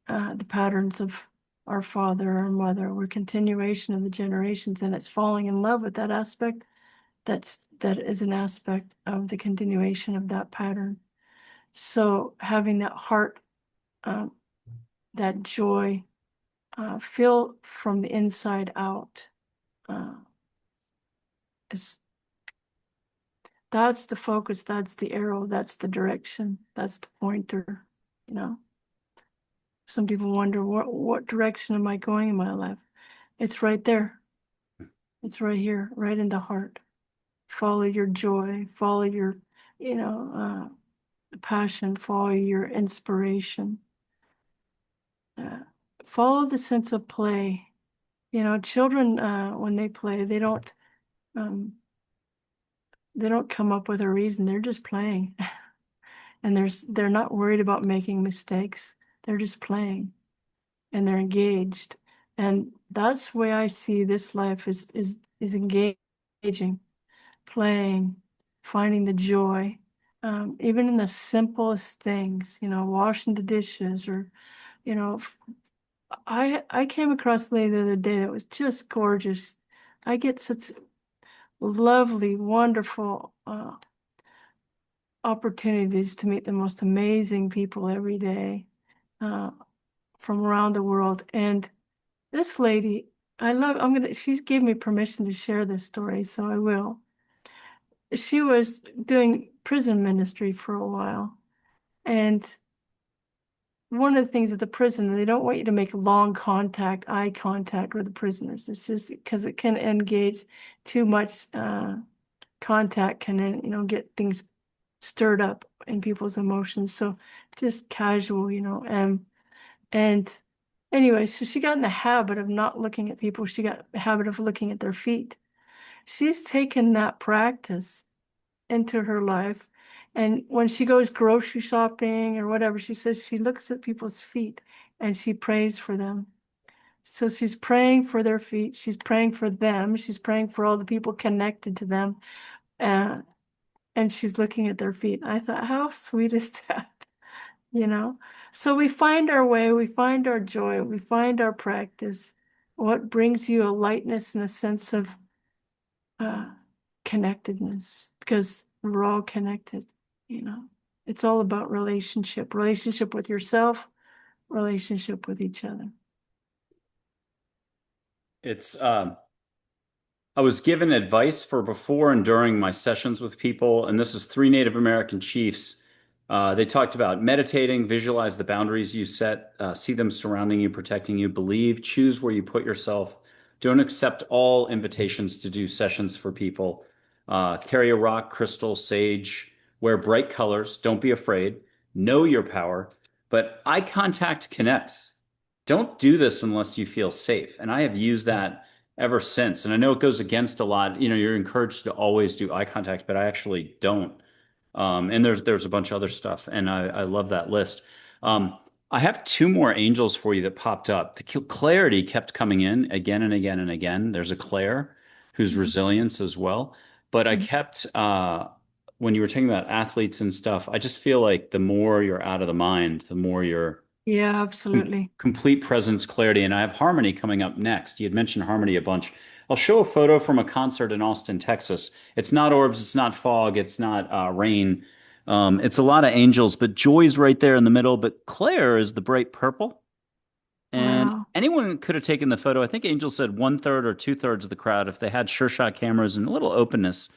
the patterns of our father, our mother, we're a continuation of the generations, and it's falling in love with that aspect. That is an aspect of the continuation of that pattern. So having that heart, um, that joy, feel from the inside out, uh, is that's the focus, that's the arrow, that's the direction, that's the pointer. You know, some people wonder what direction am I going in my life? It's right there. It's right here, right in the heart. Follow your joy, follow your, passion, follow your inspiration. Uh, Follow the sense of play. Children, when they play, um, they don't come up with a reason. They're just playing, and they're not worried about making mistakes. They're just playing, and they're engaged. And that's the way I see this life is engaging, playing, finding the joy, even in the simplest things. Washing the dishes, or you know, I came across a lady the other day that was just gorgeous. I get such lovely, wonderful opportunities to meet the most amazing people every day uh, from around the world. And this lady, she gave me permission to share this story, so I will. She was doing prison ministry for a while. And one of the things at the prison, they don't want you to make eye contact with the prisoners. It's just because it can engage too much contact, can get things stirred up in people's emotions. So just casual, and anyway, so she got in the habit of not looking at people. She got the habit of looking at their feet. She's taken that practice into her life. And when she goes grocery shopping or whatever, she says she looks at people's feet and she prays for them. So she's praying for their feet. She's praying for them. She's praying for all the people connected to them. Uh, and she's looking at their feet. I thought, how sweet is that? You know? So we find our way, we find our joy, we find our practice. What brings you a lightness and a sense of uh, connectedness, because we're all connected. It's all about relationship with yourself, relationship with each other. It's I was given advice for before and during my sessions with people, and this is three Native American chiefs. They talked about meditating, visualize the boundaries you set, see them surrounding you, protecting you, believe, choose where you put yourself. Don't accept all invitations to do sessions for people. Carry a rock, crystal, sage, wear bright colors. Don't be afraid. Know your power, but eye contact connects. Don't do this unless you feel safe. And I have used that ever since. And I know it goes against a lot. You're encouraged to always do eye contact, but I actually don't. And there's a bunch of other stuff, and I love that list. I have two more angels for you that popped up. The clarity kept coming in again and again and again. There's a Claire who's resilience as well. But I kept when you were talking about athletes and stuff, I just feel like the more you're out of the mind, the more you're Yeah, absolutely. complete presence, clarity, and I have harmony coming up next. You had mentioned harmony a bunch. I'll show a photo from a concert in Austin, Texas. It's not orbs, it's not fog, it's not rain. It's a lot of angels, but Joy's right there in the middle. But Claire is the bright purple. And Wow. anyone could have taken the photo. I think Angel said one third or two thirds of the crowd, if they had sure shot cameras and a little openness,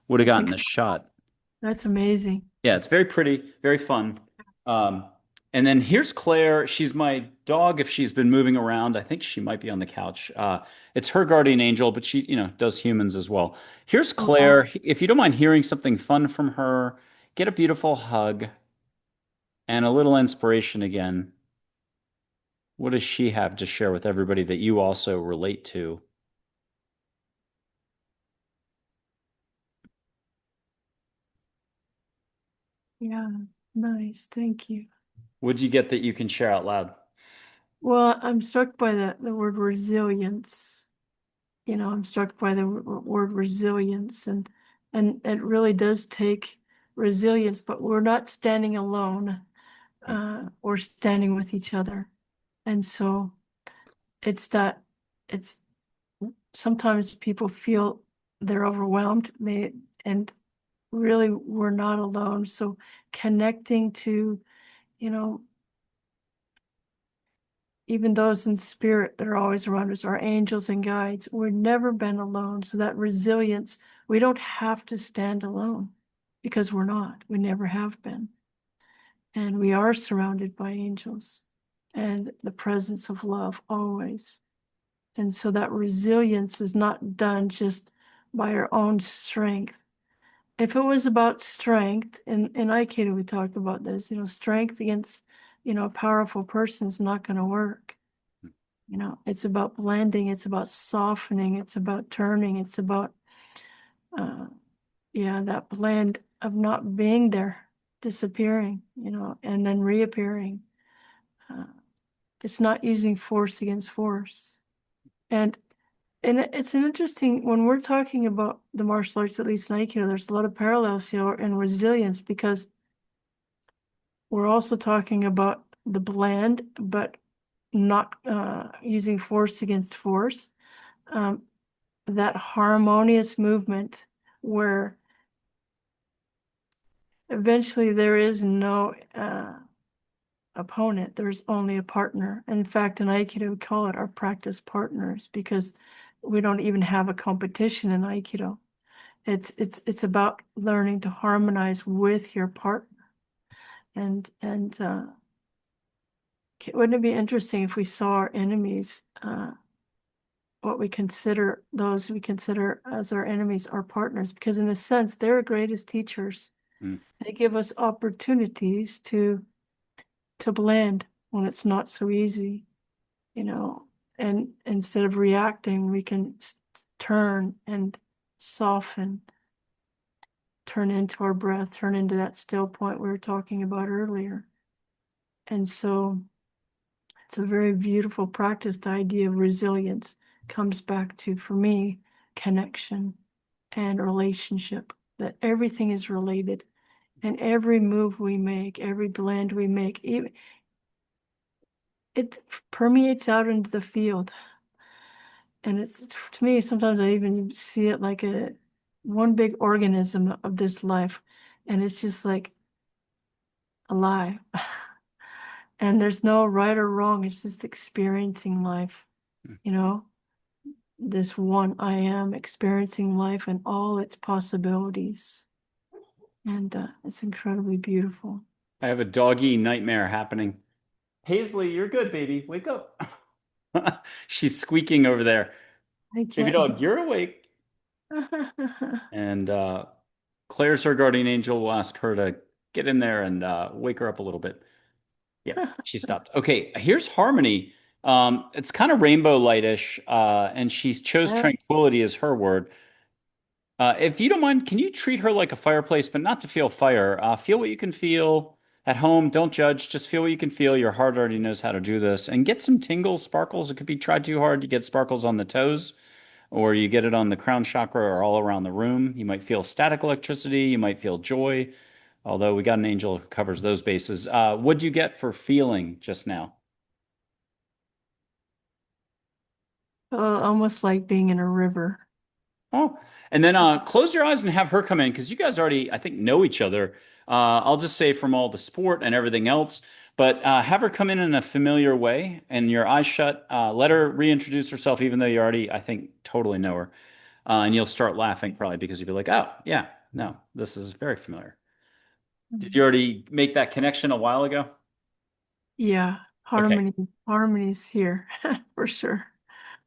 would have That's gotten the incredible. shot. That's amazing. Yeah, it's very pretty, very fun. Um, and then here's Claire. She's my dog if she's been moving around. I think she might be on the couch. It's her guardian angel, but she, does humans as well. Here's Wow. Claire. If you don't mind hearing something fun from her, get a beautiful hug and a little inspiration again. What does she have to share with everybody that you also relate to? Yeah. Nice. Thank you. What'd you get that you can share out loud? Well, I'm struck by the word resilience. I'm struck by the word resilience, and it really does take resilience, but we're not standing alone. We're standing with each other. And so it's that it's sometimes people feel they're overwhelmed. And really we're not alone. So connecting to, you know, even those in spirit that are always around us, our angels and guides, we've never been alone. So that resilience, we don't have to stand alone because we're not. We never have been. And we are surrounded by angels and the presence of love always. And so that resilience is not done just by our own strength. If it was about strength, in Aikido we talk about this, strength against, a powerful person is not going to work. It's about blending, it's about softening, it's about turning, it's about, uh, yeah, that blend of not being there, disappearing, and then reappearing. Uh, it's not using force against force. And it's an interesting, when we're talking about the martial arts, at least in Aikido, there's a lot of parallels here in resilience because we're also talking about the blend, but not using force against force. Um, that harmonious movement where eventually there is no opponent, there's only a partner. In fact, in Aikido, we call it our practice partners because we don't even have a competition in Aikido. It's about learning to harmonize with your partner. And wouldn't it be interesting if we saw our enemies, what we consider those we consider as our enemies, our partners, because in a sense, they're our greatest teachers. Mm. They give us opportunities to blend when it's not so easy, you know, and instead of reacting, we can turn and soften, turn into our breath, turn into that still point we were talking about earlier. And so it's a very beautiful practice. The idea of resilience comes back to, for me, connection and relationship, that everything is related. And every move we make, every blend we make, it permeates out into the field. And it's, to me, sometimes I even see it like a one big organism of this life. And it's just like alive. And there's no right or wrong. It's just experiencing life, you know, this one I am experiencing life and all its possibilities. And it's incredibly beautiful. I have a doggy nightmare happening. Paisley, you're good, baby. Wake up. She's squeaking over there. I Baby can't. dog, you're awake. And Claire's her guardian angel. Will ask her to get in there and wake her up a little bit. Yeah, she stopped. Okay, here's Harmony. It's kind of rainbow lightish, and she chose Yeah. tranquility as her word. If you don't mind, can you treat her like a fireplace, but not to feel fire? Feel what you can feel at home. Don't judge. Just feel what you can feel. Your heart already knows how to do this. And get some tingles, sparkles. It could be tried too hard. You get sparkles on the toes, or you get it on the crown chakra or all around the room. You might feel static electricity. You might feel joy, although we got an angel who covers those bases. What'd you get for feeling just now? Almost like being in a river. Oh, and then close your eyes and have her come in because you guys already, I think, know each other. I'll just say from all the sport and everything else, but have her come in a familiar way and your eyes shut. Let her reintroduce herself, even though you already, I think, totally know her. And you'll start laughing probably because you'll be like, oh, yeah, no, this is very familiar. Did you Mhm. already make that connection a while ago? Yeah, Okay. harmony's here for sure.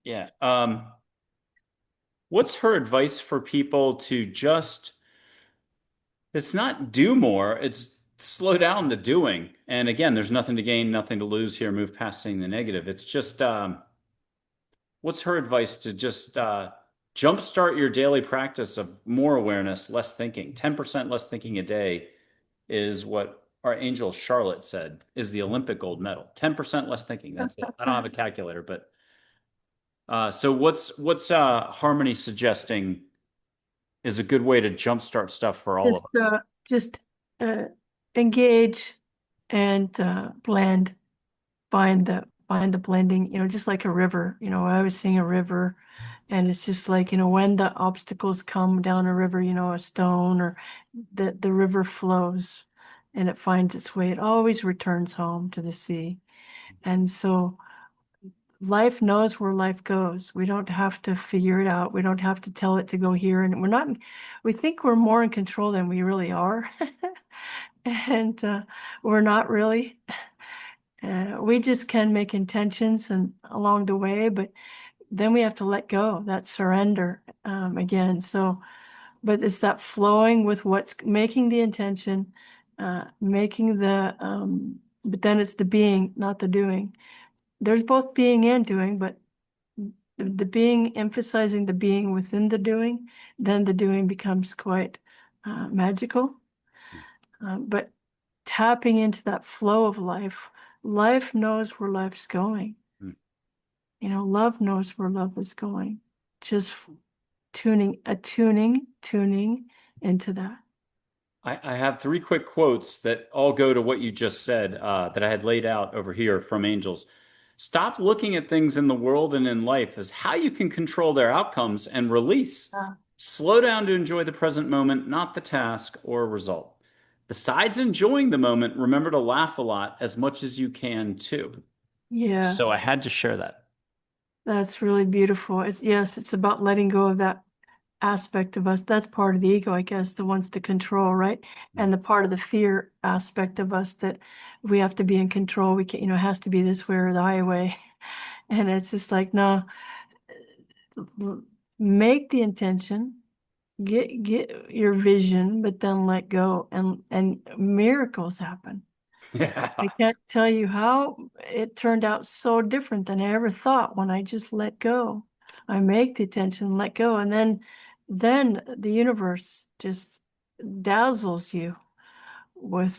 Yeah. What's her advice for people to just it's not do more, it's slow down the doing. And again, there's nothing to gain, nothing to lose here. Move past seeing the negative. It's just what's her advice to just jumpstart your daily practice of more awareness, less thinking. 10% less thinking a day is what. our angel Charlotte said is the Olympic gold medal. 10% less thinking. That's it. I don't have a calculator, but so what's Harmony suggesting is a good way to jumpstart stuff for all of Just us? just uh, engage and blend, find the blending, just like a river. I was seeing a river, and it's just like, when the obstacles come down a river, a stone, or the river flows and it finds its way. It always returns home to the sea. And so life knows where life goes. We don't have to figure it out. We don't have to tell it to go here. And we think we're more in control than we really are. And we're not really. We just can make intentions and along the way, but then we have to let go, that surrender again. So, but it's that flowing with what's making the intention, but then it's the being, not the doing. There's both being and doing, but the being, emphasizing the being within the doing, then the doing becomes quite magical. But tapping into that flow of life, life knows where life's going. Mm. Love knows where love is going. Just tuning into that. I have three quick quotes that all go to what you just said that I had laid out over here from Angels. Stop looking at things in the world and in life as how you can control their outcomes and release. Yeah. Slow down to enjoy the present moment, not the task or result. Besides enjoying the moment, remember to laugh a lot as much as you can too. So I Yes, had to share that. that's really beautiful. It's about letting go of that aspect of us. That's part of the ego, I guess, the wants to control, right? And the part of the fear aspect of us that we have to be in control. We can't, it has to be this way or the highway. And it's just like, no, make the intention, get your vision, but then let go, and miracles happen. I Yeah. can't tell you how it turned out so different than I ever thought when I just let go. I make the attention, let go, and then the universe just dazzles you with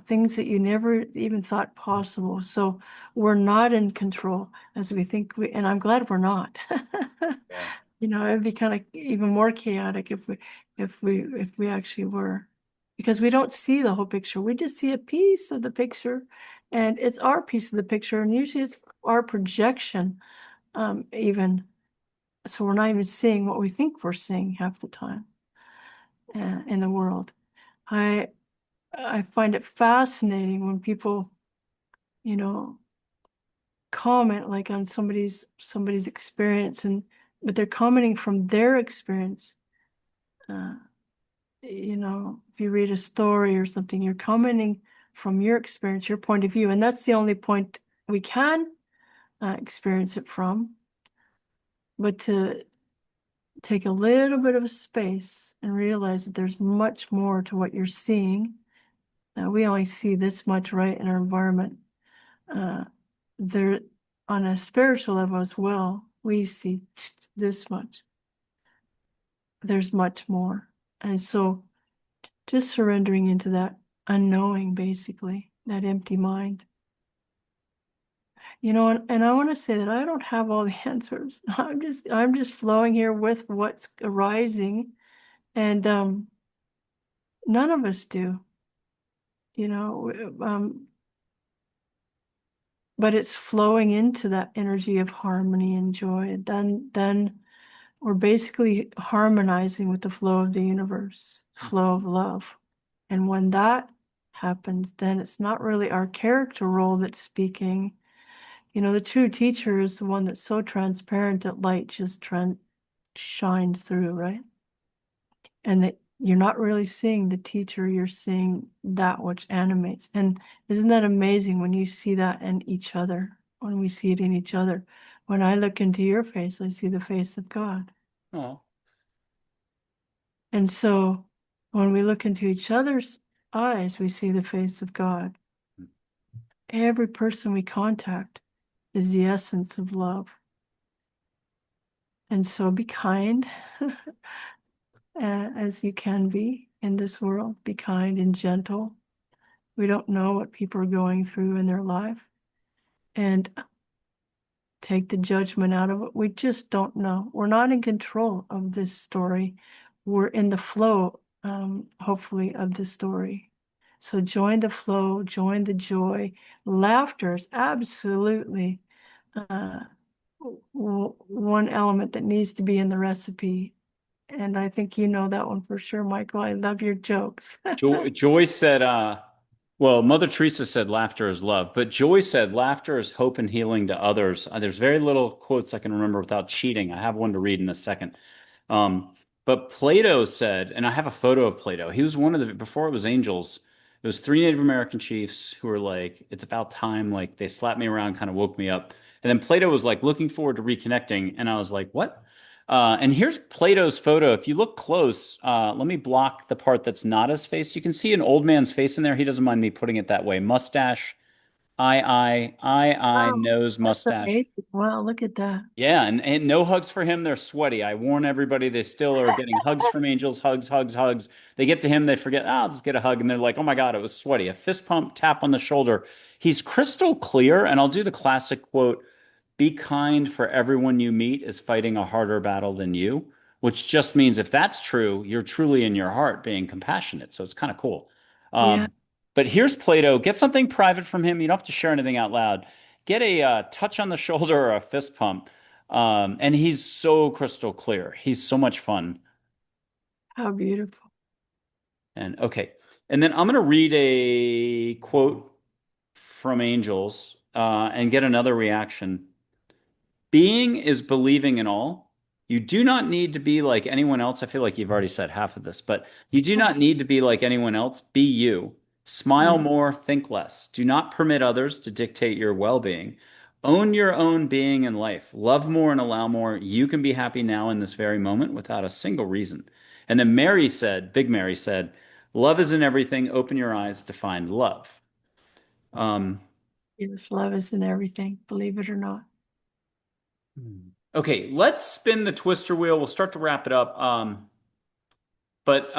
things that you never even thought possible. So we're not in control as we think and I'm glad we're not. Yeah. It'd be kind of even more chaotic if we actually were, because we don't see the whole picture. We just see a piece of the picture, and it's our piece of the picture, and usually it's our projection, even. So we're not even seeing what we think we're seeing half the time in the world. I I find it fascinating when people, you know, comment like on somebody's experience, but they're commenting from their experience. Uh, if you read a story or something, you're commenting from your experience, your point of view, and that's the only point we can experience it from. But to take a little bit of a space and realize that there's much more to what you're seeing. We only see this much, right, in our environment. Uh, there, on a spiritual level as well, we see this much. There's much more. And so just surrendering into that unknowing, basically, that empty mind. And I want to say that I don't have all the answers. I'm just flowing here with what's arising, and none of us do, you know, but it's flowing into that energy of harmony and joy. And then we're basically harmonizing with the flow of the universe, flow of love. And when that happens, then it's not really our character role that's speaking. The true teacher is the one that's so transparent that light just shines through, right? And that you're not really seeing the teacher, you're seeing that which animates. And isn't that amazing when you see that in each other, when we see it in each other? When I look into your face, I see the face of God. Oh. And so when we look into each other's eyes, we see the face of God. Every person we contact is the essence of love. And so be kind as you can be in this world. Be kind and gentle We don't know what people are going through in their life. And take the judgment out of it. We just don't know. We're not in control of this story. We're in the flow, hopefully, of the story. So join the flow, join the joy. Laughter is absolutely uh, one element that needs to be in the recipe. And I think you know that one for sure, Michael. I love your jokes. Joy said, well, Mother Teresa said laughter is love, but Joy said laughter is hope and healing to others. There's very little quotes I can remember without cheating. I have one to read in a second. Um, but Plato said, and I have a photo of Plato. He was one of the, before it was angels, it was three Native American chiefs who were like, it's about time. Like they slapped me around, kind of woke me up. And then Plato was like, looking forward to reconnecting. And I was like, what? And here's Plato's photo. If you look close, let me block the part that's not his face. You can see an old man's face in there. He doesn't mind me putting it that way. Mustache, Wow, nose, that's mustache. amazing. Wow, look at that. Yeah, and no hugs for him. They're sweaty. I warn everybody, they still are getting hugs from angels, hugs, hugs, hugs. They get to him, they forget, I'll just get a hug. And they're like, oh my God, it was sweaty. A fist pump, tap on the shoulder. He's crystal clear. And I'll do the classic quote, be kind, for everyone you meet is fighting a harder battle than you, which just means if that's true, you're truly in your heart being compassionate. So it's kind of cool. Yeah. Um, but here's Plato. Get something private from him. You don't have to share anything out loud. Get a touch on the shoulder or a fist pump. And he's so crystal clear. He's so much fun. How beautiful. And okay. And then I'm going to read a quote from Angels and get another reaction. Being is believing in all. You do not need to be like anyone else. I feel like you've already said half of this, but you do not need to be like anyone else. Be you. Smile Yeah. more, think less. Do not permit others to dictate your well being. Own your own being in life. Love more and allow more. You can be happy now in this very moment without a single reason. And then Mary said, Big Mary said, love is in everything. Open your eyes to find love. Um, Yes, love is in everything, believe it or not. okay, let's spin the twister wheel. We'll start to wrap it up. But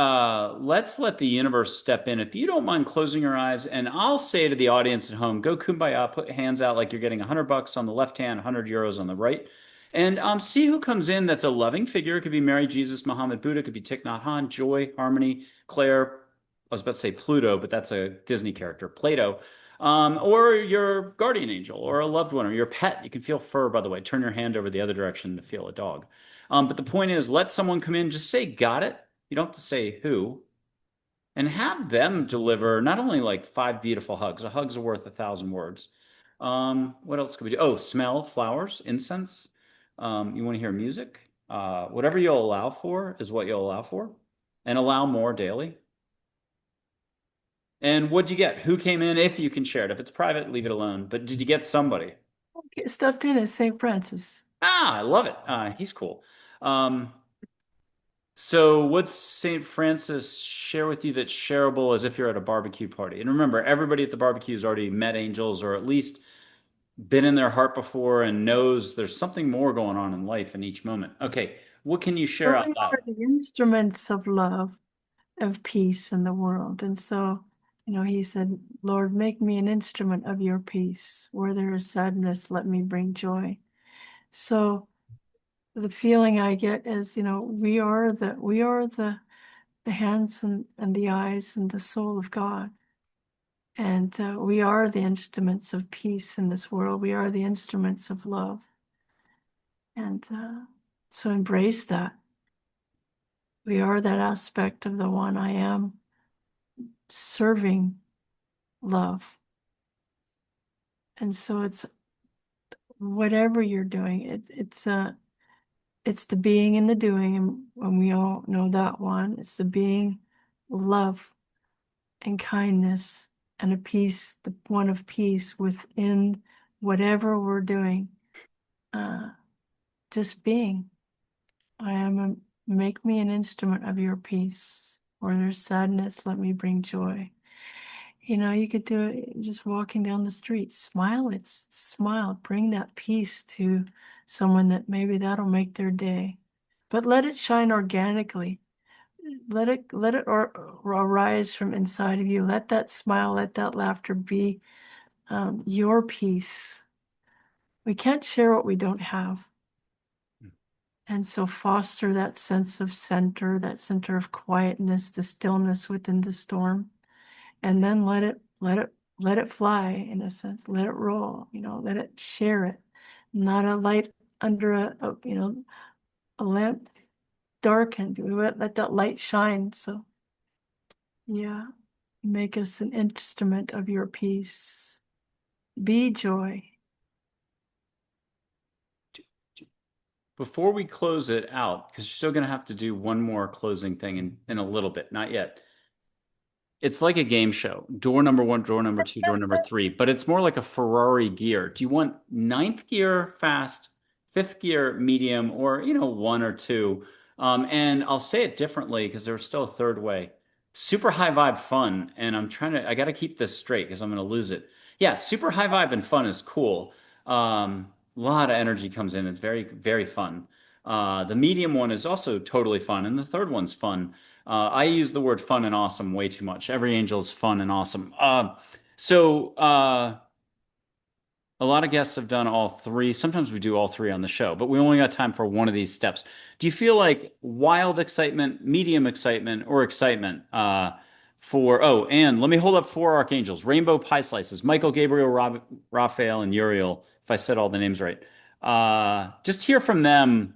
let's let the universe step in. If you don't mind closing your eyes, and I'll say to the audience at home, go kumbaya, put hands out like you're getting $100 on the left hand, 100 euros on the right, and see who comes in that's a loving figure. It could be Mary, Jesus, Muhammad, Buddha. It could be Thich Nhat Hanh, Joy, Harmony, Claire. I was about to say Pluto, but that's a Disney character, Plato. Or your guardian angel, or a loved one, or your pet. You can feel fur, by the way. Turn your hand over the other direction to feel a dog. But the point is, let someone come in, just say, got it. You don't have to say who, and have them deliver not only like five beautiful hugs, a hug's worth 1,000 words. What else could we do? Oh, smell flowers, incense. You want to hear music? Whatever you'll allow for is what you'll allow for, and allow more daily. And what'd you get? Who came in? If you can share it. If it's private, leave it alone. But did you get somebody? Get stuffed in as St. Francis. I love it. He's cool. Um, So, what's St. Francis share with you that's shareable as if you're at a barbecue party? And remember, everybody at the barbecue has already met angels or at least been in their heart before and knows there's something more going on in life in each moment. Okay, what can you share So out we loud? are the instruments of love, of peace in the world. And so, he said, Lord, make me an instrument of your peace. Where there is sadness, let me bring joy. So the feeling I get is, we are the hands and the eyes and the soul of God. And we are the instruments of peace in this world. We are the instruments of love. And so embrace that. We are that aspect of the one I am serving love. And so it's whatever you're doing, it's the being and the doing, and we all know that one. It's the being, love, and kindness, and a peace, the one of peace within whatever we're doing. Uh, just being. Make me an instrument of your peace. Where there's sadness, let me bring joy. You could do it just walking down the street. Smile, bring that peace to someone that maybe that'll make their day. But let it shine organically. let it arise from inside of you. Let that smile, let that laughter be your peace. We can't share what we don't have. And so foster that sense of center, that center of quietness, the stillness within the storm, and then let it fly in a sense, let it roll, let it share it. Not a light under a lamp darkened. We let that light shine. So yeah, make us an instrument of your peace. Be joy. Before we close it out, because you're still going to have to do one more closing thing in a little bit, not yet. It's like a game show. Door number one, door number two, door number three, but it's more like a Ferrari gear. Do you want ninth gear fast, fifth gear medium, or one or two? And I'll say it differently because there's still a third way. Super high vibe fun, and I got to keep this straight because I'm going to lose it. Yeah, super high vibe and fun is cool. A lot of energy comes in. It's very, very fun. The medium one is also totally fun, and the third one's fun. I use the word fun and awesome way too much. Every angel is fun and awesome. A lot of guests have done all three. Sometimes we do all three on the show, but we only got time for one of these steps. Do you feel like wild excitement, medium excitement, or excitement and let me hold up four archangels: Rainbow Pie Slices, Michael, Gabriel, Raphael, and Uriel, if I said all the names right. Just hear from them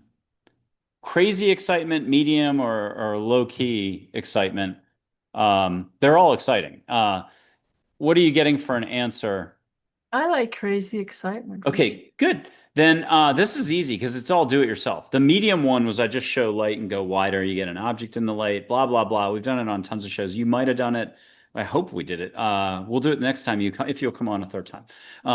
crazy excitement, medium, or low key excitement. They're all exciting. What are you getting for an answer? I like crazy excitement for sure. Okay, good. Then this is easy because it's all do it yourself. The medium one was I just show light and go wider. You get an object in the light, blah, blah, blah. We've done it on tons of shows. You might have done it. I hope we did it. We'll do it the next time if you'll come on a third time.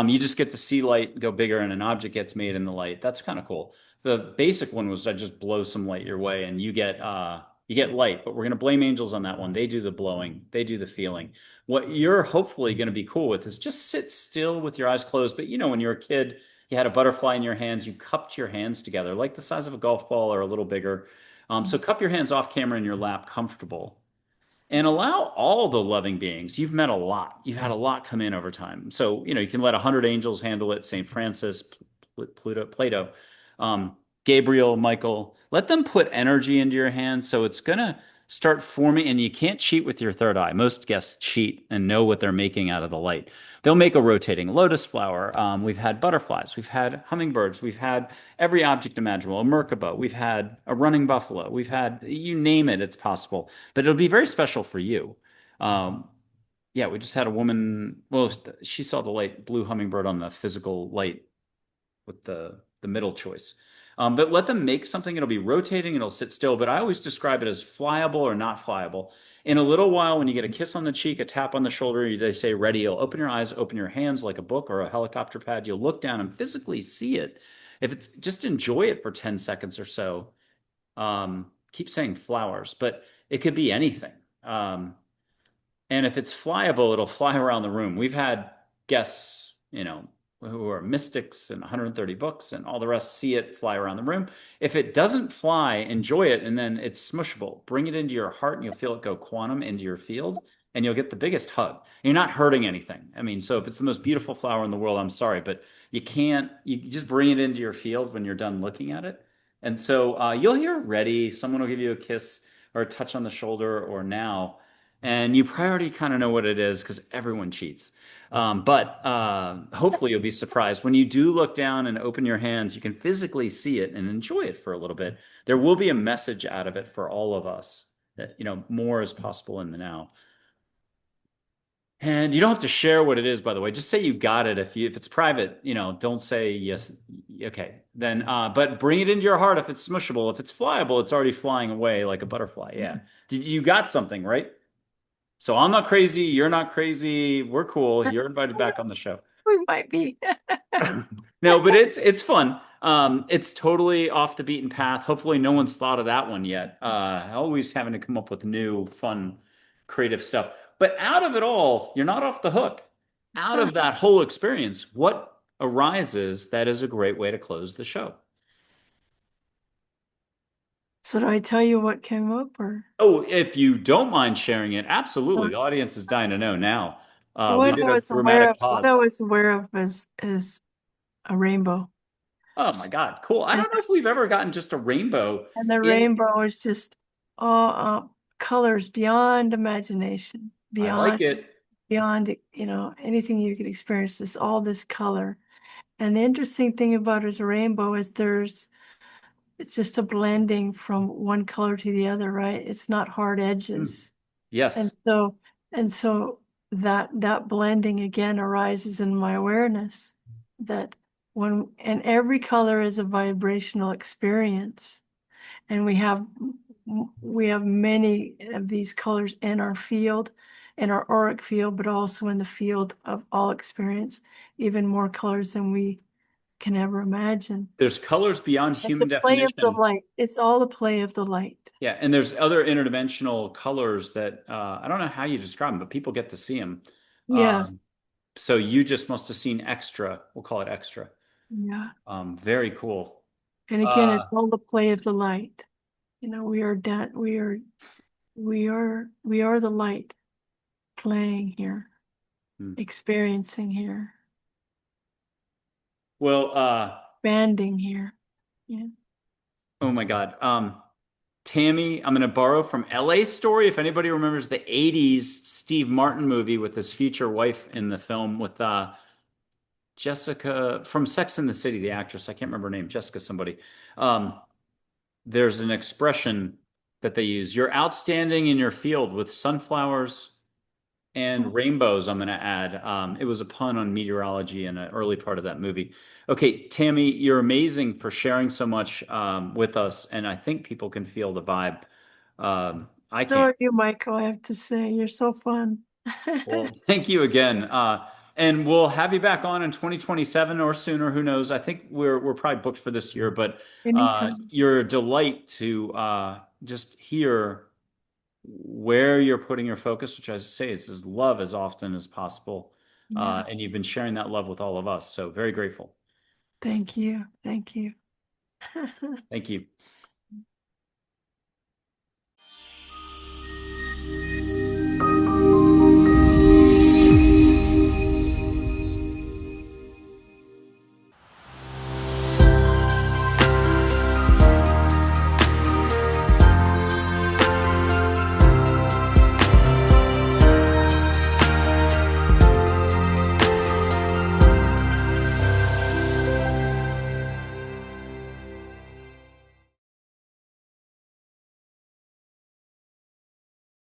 You just get to see light go bigger and an object gets made in the light. That's kind of cool. The basic one was I just blow some light your way and you get light, but we're gonna blame angels on that one. They do the blowing, they do the feeling. What you're hopefully going to be cool with is just sit still with your eyes closed. But when you were a kid, you had a butterfly in your hands, you cupped your hands together, like the size of a golf ball or a little bigger. So cup your hands off camera in your lap, comfortable, and allow all the loving beings. You've met a lot. You've had a lot come in over time. So, you can let 100 angels handle it, St. Francis, Plato, um, Gabriel, Michael. Let them put energy into your hands. So it's going to start forming, and you can't cheat with your third eye. Most guests cheat and know what they're making out of the light. They'll make a rotating lotus flower. We've had butterflies. We've had hummingbirds. We've had every object imaginable, a Merkaba. We've had a running buffalo. We've had, you name it, it's possible. But it'll be very special for you. Um, yeah, we just had a woman, well, she saw the light blue hummingbird on the physical light with the middle choice. But let them make something. It'll be rotating. It'll sit still. But I always describe it as flyable or not flyable. In a little while, when you get a kiss on the cheek, a tap on the shoulder, they say ready. You'll open your eyes, open your hands like a book or a helicopter pad. You'll look down and physically see it. If it's just enjoy it for 10 seconds or so. Keep saying flowers, but it could be anything. And if it's flyable, it'll fly around the room. We've had guests, who are mystics and 130 books and all the rest see it fly around the room. If it doesn't fly, enjoy it, and then it's smushable. Bring it into your heart and you'll feel it go quantum into your field and you'll get the biggest hug. You're not hurting anything. I mean, so if it's the most beautiful flower in the world, I'm sorry, but you just bring it into your field when you're done looking at it. And so you'll hear ready. Someone will give you a kiss or a touch on the shoulder or now. And you probably already kind of know what it is because everyone cheats. But hopefully you'll be surprised. When you do look down and open your hands, you can physically see it and enjoy it for a little bit. There will be a message out of it for all of us that, more is possible in the now. And you don't have to share what it is, by the way. Just say you got it. If it's private, don't say yes. Okay. Then, but bring it into your heart if it's smushable. If it's flyable, it's already flying away like a butterfly. Yeah. Did you got something, right? So I'm not crazy. You're not crazy. We're cool. You're invited back on the show. We might be. No, but it's fun. It's totally off the beaten path. Hopefully, no one's thought of that one yet. Always having to come up with new, fun, creative stuff. But out of it all, you're not off the hook. Out of that whole experience, what arises that is a great way to close the show? So do I tell you what came up or Oh, if you don't mind sharing it, absolutely. uh, The audience is dying to know now. We what did I a was aware of? dramatic What I pause. was aware of is a rainbow, Oh my God, cool. I and don't know if we've ever gotten just a rainbow the in. rainbow is just all colors beyond imagination, I like beyond it. anything you could experience. This all this color, and the interesting thing about his rainbow is it's just a blending from one color to the other, right? It's not hard Mm. edges. And Yes. so and so that blending again arises in my awareness that and every color is a vibrational experience. And we have many of these colors in our field, in our auric field, but also in the field of all experience, even more colors than we can ever imagine. There's colors beyond It's the human play of the definition. light. It's all the play of the light. Yeah, and there's other interdimensional colors that I don't know how you describe them, but people get to see them. Yes. So you just must have seen extra. We'll call it extra. Yeah. Very cool. And again, Uh, it's all the play of the light. We are that we are the light playing here, hmm. experiencing here, Well, banding here. Yeah. oh my God. Tammy, I'm going to borrow from LA Story. If anybody remembers the 80s Steve Martin movie with his future wife in the film with Jessica from Sex and the City, the actress. I can't remember her name, Jessica somebody. Um, there's an expression that they use. You're outstanding in your field with sunflowers and rainbows, I'm going to add. It was a pun on meteorology in an early part of that movie. Okay, Tammy, you're amazing for sharing so much with us, and I think people can feel the vibe. I So can't. are you, Michael, I have to say. You're so fun. Well, thank you again. And we'll have you back on in 2027 or sooner. Who knows? I think we're probably booked for this year, but Anytime. you're a delight to just hear where you're putting your focus, which I say is love as often as possible. Yeah. And you've been sharing that love with all of us. So very grateful. Thank you. Thank you. Thank you.